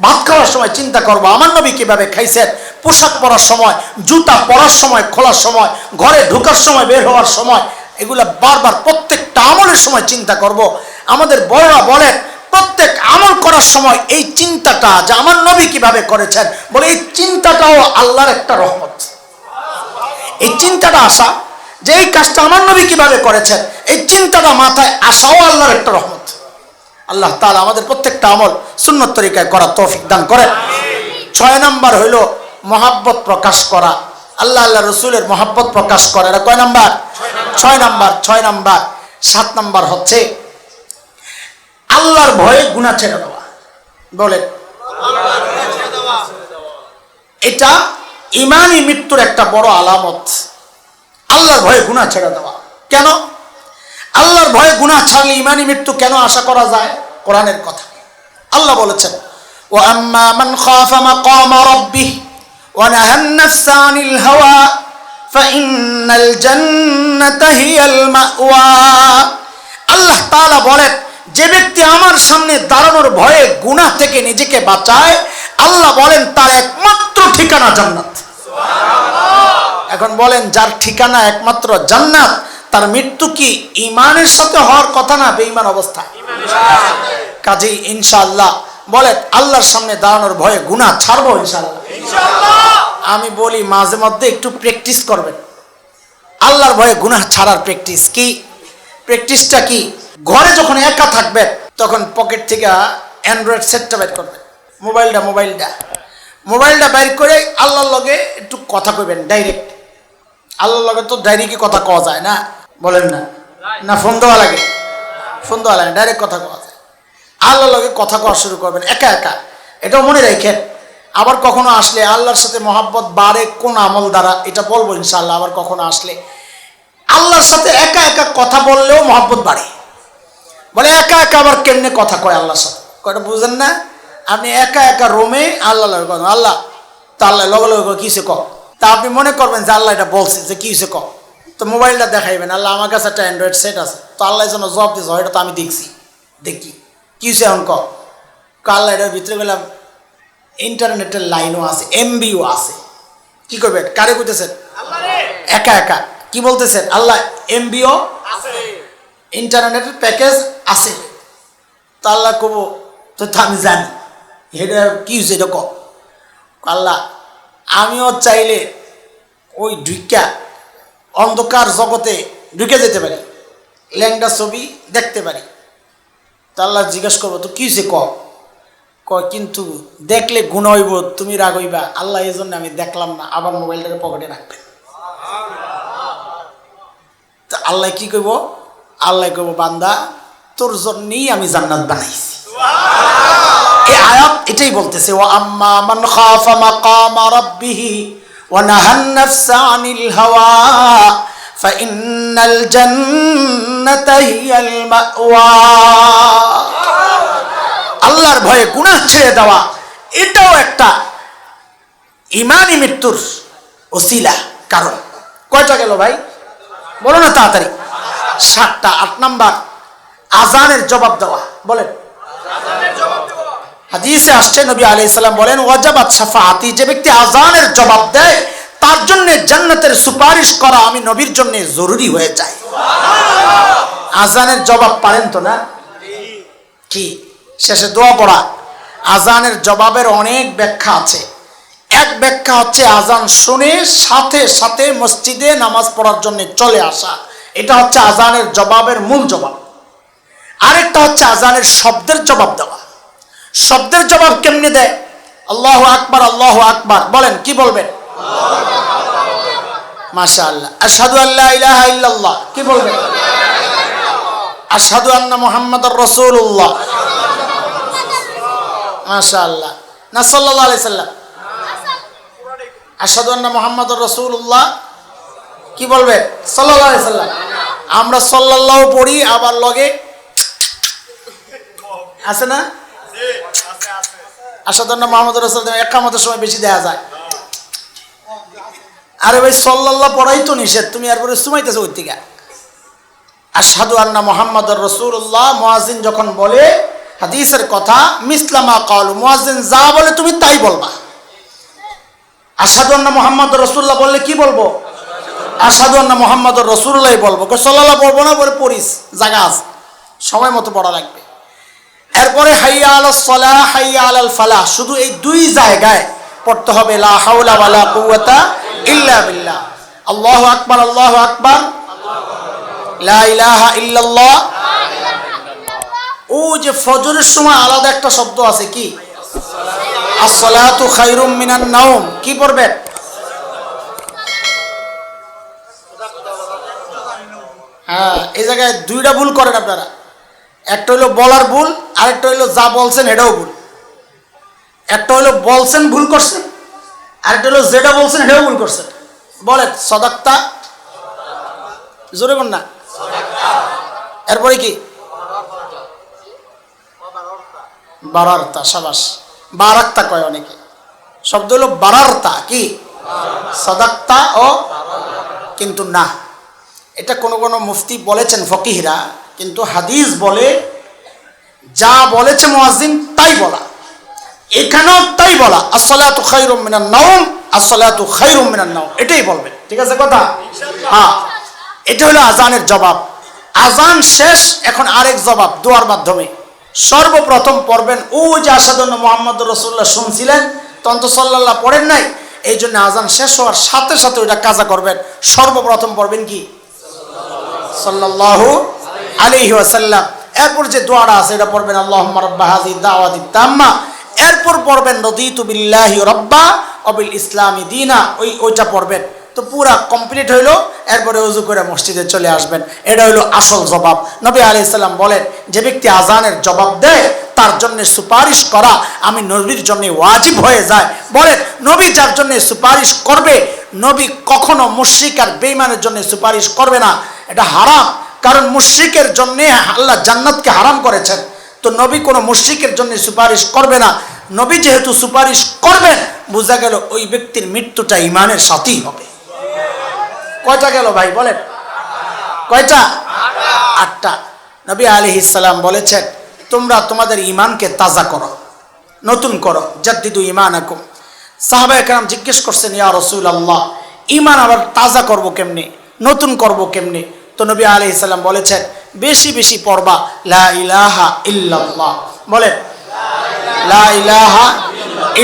ভাত খাওয়ার সময় চিন্তা করব আমার নবী কিভাবে খাইছেন, পোশাক পরার সময়, জুতা পরার সময়, খোলার সময়, ঘরে ঢোকার সময়, বের হওয়ার সময়, এগুলা বারবার প্রত্যেকটা আমলের সময় চিন্তা করব। আমাদের বড়রা বলেন প্রত্যেক আমল করার সময় এই চিন্তাটা যে আমার নবী কিভাবে করেছেন, বলে এই চিন্তাটাও আল্লাহর একটা রহমত। এই চিন্তাটা আসা যে এই কাজটা আমার নবী কিভাবে করেছেন, এই চিন্তাটা মাথায় আসাও আল্লাহর একটা রহমত। আল্লাহ তাআলা আমাদের প্রত্যেকটা আমল সুন্নত তরিকায় করার তৌফিক দান করেন। 6 নাম্বার হইল মহাব্বত প্রকাশ করা, আল্লাহ আল্লাহ রসুলের মহাব্বত প্রকাশ করা। এটা কয় নাম্বার? 6 নাম্বার। 6 নাম্বার। 7 নাম্বার হচ্ছে আল্লাহর ভয়ে গুনাহ ছেড়ে দেওয়া। বলে এটা ইমানই মৃত্যুর একটা বড় আলামত। আল্লাহর ভয়ে গুনাহ ছেড়ে দেওয়া। কেন আল্লাহর ভয়ে গুনাহ ছাড়লে ইমানই মৃত্যু কেন আশা করা যায়? কোরআনের কথা আল্লাহ বলেছেন, ওয়া আম্মা মান খাফা মাকামা রাব্বিহ ওয়া নাহান নাফসা আনিল হাওয়া ফাইন্নাল জান্নাতা হিয়াল মাওয়া। আল্লাহ তাআলা বলেন, যে ব্যক্তি আমার সামনে দাঁড়ানোর ভয়ে গুনাহ থেকে নিজেকে বাঁচায়, আল্লাহ বলেন তার একমাত্র ঠিকানা জান্নাত। এখন বলেন, যার ঠিকানা একমাত্র জান্নাত, তার মৃত্যু কি ঈমানের সাথে হওয়ার কথা না বেঈমান অবস্থা? কাজেই ইনশাআল্লাহ বলেন, আল্লাহর সামনে দাঁড়ানোর ভয়ে গুনাহ ছাড়বো ইনশাআল্লাহ। আমি বলি মাঝে মধ্যে একটু প্র্যাকটিস করবেন আল্লাহর ভয়ে গুনাহ ছাড়ার প্র্যাকটিস। কি প্র্যাকটিসটা? কি ঘরে যখন একা থাকবেন তখন পকেট থেকে অ্যান্ড্রয়েড সেটটা বের করবেন, মোবাইলটা বাইর করে আল্লাহর লগে একটু কথা কইবেন ডাইরেক্ট। আল্লাহর লগে তো ডাইরেক্টই কথা কওয়া যায় না, বলেন না? না ফোন দেওয়া লাগে? ফোন দেওয়া লাগে, ডাইরেক্ট কথা কওয়া যায়। আল্লাহর লগে কথা কওয়া শুরু করবেন একা একা। এটাও মনে রাখেন, আবার কখনো আসলে আল্লাহর সাথে মহাব্বত বাড়ে কোন আমল দ্বারা, এটা বলবো ইনশাআল্লাহ। আবার কখনো আসলে আল্লাহর সাথে একা একা কথা বললেও মহাব্বত বাড়ে। বলে একা একা আবার কেমনে কথা কয় আল্লাহর সাথে? কয়টা বুঝেন না? আপনি একা একা রোমে আল্লাহ আল্লাহ তা আল্লাহ লগে লগে কিসে ক, তা আপনি মনে করবেন যে আল্লাহ এটা বলছে যে কিসে ক, তো মোবাইলটা দেখাইবেন, আল্লাহ আমার কাছে একটা অ্যান্ড্রয়েড সেট আছে, তো আল্লাহ যেন জবাব দিয়েছে, এটা তো আমি দেখি কিসে এখন ক। আল্লাহ এটার ভিতরে গেলাম, ইন্টারনেটের লাইনও আছে, এমবিও আছে। কি করবেন? কারে কইতেছেন? একা একা কি বলতেছেন? আল্লাহ এমবিও আছে, ইন্টারনেটের প্যাকেজ আছে। তো আল্লাহ কব, তো আমি জানি এটা কি হয়েছে, এটা ক। আল্লাহ আমিও চাইলে ওই ঢুকা অন্ধকার জগতে ঢুকে যেতে পারি, ল্যাংটা ছবি দেখতে পারি। তা আল্লাহ জিজ্ঞেস করবো, তো কি হয়েছে ক। কিন্তু দেখলে গুণ হইব, তুমি রাগ হইবা, আল্লাহ এই জন্য আমি দেখলাম না, আবার মোবাইলটাকে পকেটে রাখবেন। তা আল্লাহ কি কইব? আল্লাহ কইব, বান্দা তোর জন্যই আমি জান্নাত বানাইছি। এই আয়াত এটাই বলতেছে, ওয়া আম্মা মান খাফা মাকামা রাব্বিহি ওয়া নাহান নাফসা আনিল হাওয়া ফাইন্নাল জান্নাতা হিয়াল মাওয়া। আল্লাহর ভয়ে গুনাহ ছেড়ে দেওয়া, এটাও একটা ঈমানি মৃত্যুর ওসিলা, কারণ। কয়টা গেল ভাই? বলো না তাড়াতাড়ি। 7টা। 8 নাম্বার, আজানের জবাব দেওয়া। বলেন, হাদিসে আসছে নবী আলাইহিস সালাম বলেন, ওয়াজাবাত শাফাআতি, যে ব্যক্তি আজানের জবাব দেয় তার জন্য জান্নাতের সুপারিশ করা আমি নবীর জন্য জরুরি হয়ে যায়। আজানের জবাব পারেন তো না? কি শেষে দোয়া পড়া? আজানের জবাবের অনেক ব্যাখ্যা আছে। এক ব্যাখ্যা হচ্ছে আজান শুনে সাথে সাথে মসজিদে নামাজ পড়ার জন্য চলে আসা, এটা হচ্ছে আজানের জবাবের মূল জবাব। আরেকটা হচ্ছে আজানের শব্দের জবাব দেওয়া। শব্দের জবাব কেমনে দেয়? আল্লাহু আকবার, আল্লাহু আকবার। বলেন, কি বলবেন? মাশাআল্লাহ। আশহাদু আল্লা ইলাহা ইল্লাল্লাহ, কি বলবেন? আশহাদু আন্না মুহাম্মাদুর রাসূলুল্লাহ। মাশাআল্লাহ। না সাল্লাল্লাহু আলাইহি সাল্লাম? আশহাদু আন্না মুহাম্মাদুর রাসূলুল্লাহ, কি বলবেন? সাল্লাল্লাহু আলাইহি সাল্লাম। আমরা সাল্লাল্লাহু পড়ি, আবার লগে আছে না? আশহাদু আন্না মুহাম্মাদুর রাসূলুল্লাহ ইকামতের সময় বেশি দেয়া যায়। আরে ভাই সাল্লাল্লাহু পড়াই তো নিষেধ, তুমি এরপরে সুমাইতেছো ওই থেকে। আশহাদু আন্না মুহাম্মাদুর রাসূলুল্লাহ, মুয়াজ্জিন যখন বলে, হাদিসের কথা, মিসলামা ক্বালু, মুয়াজ্জিন যা বলে তুমি তাই বলবা। আশহাদু আন্না মুহাম্মাদুর রাসূলুল্লাহ বললে কি বলবো? আশহাদু আন্না মুহাম্মাদুর রাসূলুল্লাহ বলবো। সাল্লাল্লাহু পড়বো না, বলে পড়িস, জায়গা আছে, সময় মতো পড়া লাগবে। এরপরে হাইয়া আলাস সালাহ, হাইয়া আলাল ফালাহ, শুধু এই 2 জায়গায় পড়তে হবে, লা হাওলা ওয়ালা কুওয়াতা ইল্লা বিল্লাহ। আল্লাহু আকবার, আল্লাহু আকবার, লা ইলাহা ইল্লাল্লাহ। ও যে ফজরের সময় আলাদা একটা শব্দ আছে, কি? আসসালাতু খায়রুম মিনান নাওম, কি পড়বেন? হ্যাঁ, এই জায়গায় 2টা ভুল করেন আপনারা। একটা হইলো বলার ভুল, আরেকটা হইলো যা বলছেন এটাও ভুল। একটা হইলো বলছেন ভুল করছেন, আরেকটা হলো যেটা বলছেন এটাও ভুল করছেন। বলেন সদাক্তা, জোরে বল না। এরপরে কি? বারার্তা, সাবাস। বারাক্তা কয় অনেকে, শব্দ হলো বারার্তা, কি সদাক্তা ও, কিন্তু না, এটা কোন কোন মুফতি বলেছেন ফকিহরা, কিন্তু হাদিস বলে যা বলেছে মুয়াজ্জিন তাই বলা, এখানেও তাই বলা, আসসালাতু খায়রুম মিনান নাওম, আসসালাতু খায়রুম মিনান নাওম, এটাই বলবেন, ঠিক আছে কথা? হ্যাঁ, এটা হলো আজানের জবাব। আজান শেষ, এখন আরেক জবাব দোয়ার মাধ্যমে। সর্বপ্রথম পড়বেন ওই যে আশহাদু আন্না মুহাম্মাদুর রাসূলুল্লাহ শুনছিলেন, তখন তো সাল্লাল্লাহ পড়েন নাই, এই জন্য আজান শেষ হওয়ার সাথে সাথে ওইটা কাজা করবেন। সর্বপ্রথম পড়বেন কি? সাল্লাল্লাহু আলাইহি ওয়াসাল্লাম। এরপর যে দোয়াটা আছে এটা পড়বেন আল্লাহুম্মা রাব্বা হাযিহি দাওয়াতিত তাম্মা। এরপর পড়বেন রাদিতু বিল্লাহি রাব্বা ওয়া বিল ইসলামি দীনা, ওইটা পড়বেন। তো পুরা কমপ্লিট হইলো, এরপরে ওযু করে মসজিদে চলে আসবেন। এটা হইলো আসল জবাব। নবী আলাইহিস সালাম বলেন, যে ব্যক্তি আজানের জবাব দেয় তার জন্য সুপারিশ করা আমি নবীর জন্য ওয়াজিব হয়ে যায়। বলেন, নবী যার জন্য সুপারিশ করবে, নবী কখনো মুশরিক আর বেঈমানের জন্য সুপারিশ করবে না, এটা হারাম। কারণ মুশরিকের জন্য আল্লাহ জান্নাতকে হারাম করেছেন, তো নবী কোনো মুশরিকের জন্য সুপারিশ করবে না। নবী যেহেতু সুপারিশ করবেন, বোঝা গেল ওই ব্যক্তির মৃত্যুটা ঈমানের সাথেই হবে। কয়টা গেল ভাই বলেন? কয়টা? 8টা। নবী আলাইহিস সালাম বলেছেন, তোমরা তোমাদের ঈমানকে তাজা করো, নতুন করো, জাদ্দিদু ঈমানাকুম। সাহাবায়ে কেরাম জিজ্ঞেস করছেন, ইয়া রাসূলুল্লাহ, ঈমান আবার তাজা করব কেমনে, নতুন করব কেমনে? তো নবী আলাইহিস সালাম বলেছেন, বেশি বেশি পড়বা লা ইলাহা ইল্লাল্লাহ। বলেন লা ইলাহা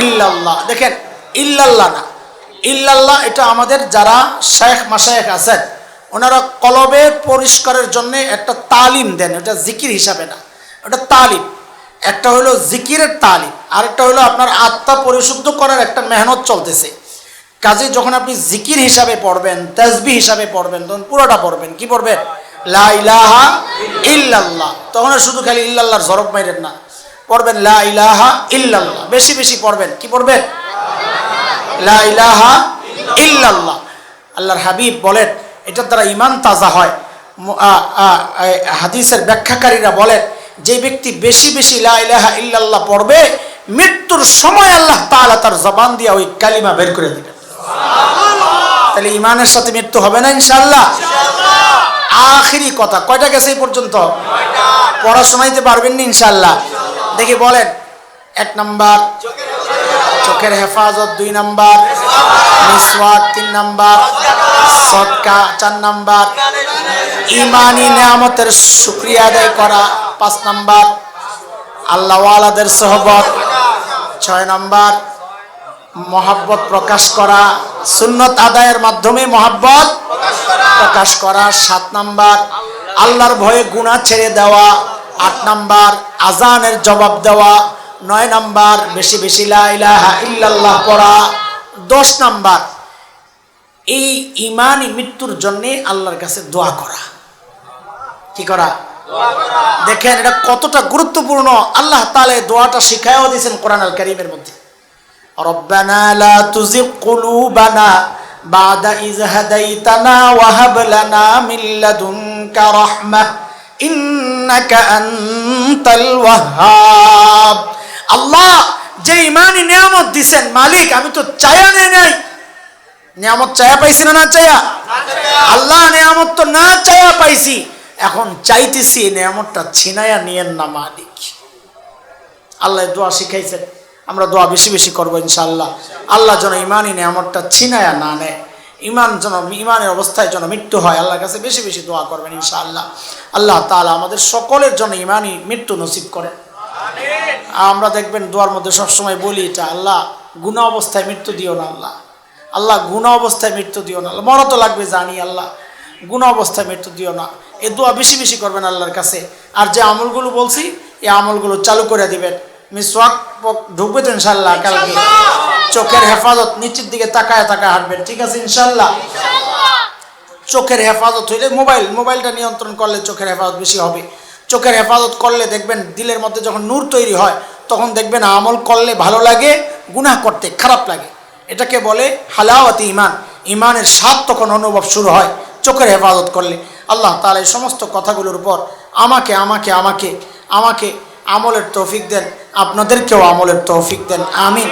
ইল্লাল্লাহ। দেখেন, ইল্লাল্লাহ না, ইল্লাল্লাহ এটা আমাদের যারা শেখ মাশায়েখ আছেন ওনারা কলবে পরিষ্কারের জন্য একটা তালিম দেন, এটা জিকির হিসাবে না, এটা তালিম। একটা হলো জিকিরের তালিম, আরেকটা হলো আপনার আত্মা পরিশুদ্ধ করার একটা মেহনত চলতেছে। কাজে যখন আপনি জিকির হিসাবে পড়বেন, তাসবিহ হিসাবে পড়বেন, তখন পুরোটা পড়বেন। কি পড়বেন? লা ইলাহা ইল্লাল্লাহ। তখন শুধু খালি ইল্লাল্লাহর জরব মাইরেন না, পড়বেন লা ইলাহা ইল্লাল্লাহ, বেশি বেশি পড়বেন। কি পড়বেন? লা ইলাহা ইল্লাল্লাহ। আল্লাহর হাবিব বলেন, এটার দ্বারা ঈমান তাজা হয়। হাদিসের ব্যাখ্যাকারীরা বলেন, যে ব্যক্তি বেশি বেশি লা ইলাহা ইল্লাল্লাহ পড়বে, মৃত্যুর সময় আল্লাহ তাআলা তার জবান দিয়ে ওই কালিমা বের করে দিবেন। তাহলে ঈমানের সাথে মৃত্যু হবে না ইনশাআল্লাহ? আখিরি কথা, কয়টা গেছে এই পর্যন্ত? পড়া শোনাইতে পারবেন না ইনশাআল্লাহ? দেখি বলেন। 1 নাম্বার চোখের হেফাজত, 2 নাম্বার মিসওয়াক, 3 নাম্বার সদকা, 4 নাম্বার ঈমানি নিয়ামতের শুকরিয়া আদায় করা, 5 নাম্বার আল্লাহ ওয়ালাদের সোহবত, 6 নাম্বার মহাব্বত প্রকাশ করা, সুন্নত আদায়ের মাধ্যমে মহাব্বত প্রকাশ করা, 7 নাম্বার আল্লাহর ভয়ে গুনাহ ছেড়ে দেওয়া, 8 নাম্বার আজানের জবাব দেওয়া, 9 নাম্বার বেশি বেশি লা ইলাহা ইল্লাল্লাহ পড়া, 10 নাম্বার এই ঈমানি মৃত্যুর জন্য আল্লাহর কাছে দোয়া করা। কি করা? দেখেন এটা কতটা গুরুত্বপূর্ণ। আল্লাহ তাআলা এই দোয়াটা শিখায়ও দিয়েছেন কোরআন আল কারীমের মধ্যে। রব্বানা লা তুযিগ কুলুবানা বাদা ইয হাদাইতানা ওয়া হাব লানা মিন লাদুনকা রাহমাহ ইন্নাকা আনতাল ওয়াহ্হাব। আল্লাহ যে ঈমানি নিয়ামত দিবেন, মালিক আমি তো চায়া নাই, নিয়ামত চায়া পাইছি না চায়া? আল্লাহ নিয়ামত তো না চায়া পাইছি, এখন চাইতেছি নিয়ামতটা ছিনায়া নিয়েন না মালিক। আল্লাহ দোয়া শিখাইছেন, আমরা দোয়া বেশি বেশি করবো ইনশাআল্লাহ। আল্লাহ যেন ঈমানি নিয়ামতটা ছিনায়া না নেয়, ঈমানের অবস্থায় যেন মৃত্যু হয়। আল্লাহর কাছে বেশি বেশি দোয়া করবেন ইনশাআল্লাহ। আল্লাহ তাআলা আমাদের সকলের জন্য ঈমানি মৃত্যু নসিব করেন। আমরা দেখবেন দোয়ার মধ্যে সবসময় বলি এটা, আল্লাহ গুনাহ অবস্থায় মৃত্যু দিও না, আল্লাহ আল্লাহ গুনাহ অবস্থায় মৃত্যু দিও না। মরা তো লাগবে জানি, আল্লাহ গুনাহ অবস্থায় মৃত্যু দিও না। এই দোয়া বেশি বেশি করবেন আল্লাহর কাছে। আর যে আমলগুলো বলছি এই আমলগুলো চালু করে দিবেন। মিসওয়াক ঢুকবে তো ইনশাআল্লাহ কালকে। চোখের হেফাজত, নিচের দিকে তাকায় তাকায় হাঁটবেন, ঠিক আছে ইনশাআল্লাহ? চোখের হেফাজত হইলে মোবাইলটা নিয়ন্ত্রণ করলে চোখের হেফাজত বেশি হবে। চোখের হেফাজত করলে দেখবেন দিলের মধ্যে যখন নূর তৈরি হয় তখন দেখবেন আমল করলে ভালো লাগে, গুনাহ করতে খারাপ লাগে। এটাকে বলে হালাওয়াতি ঈমান। ঈমানের স্বাদ তখন অনুভব শুরু হয় চোখের হেফাজত করলে। আল্লাহ তাআলা এই সমস্ত কথাগুলোর উপর আমাকে আমাকে আমাকে আমাকে আমলের তৌফিক দেন, আপনাদেরকেও আমলের তৌফিক দেন, আমিন।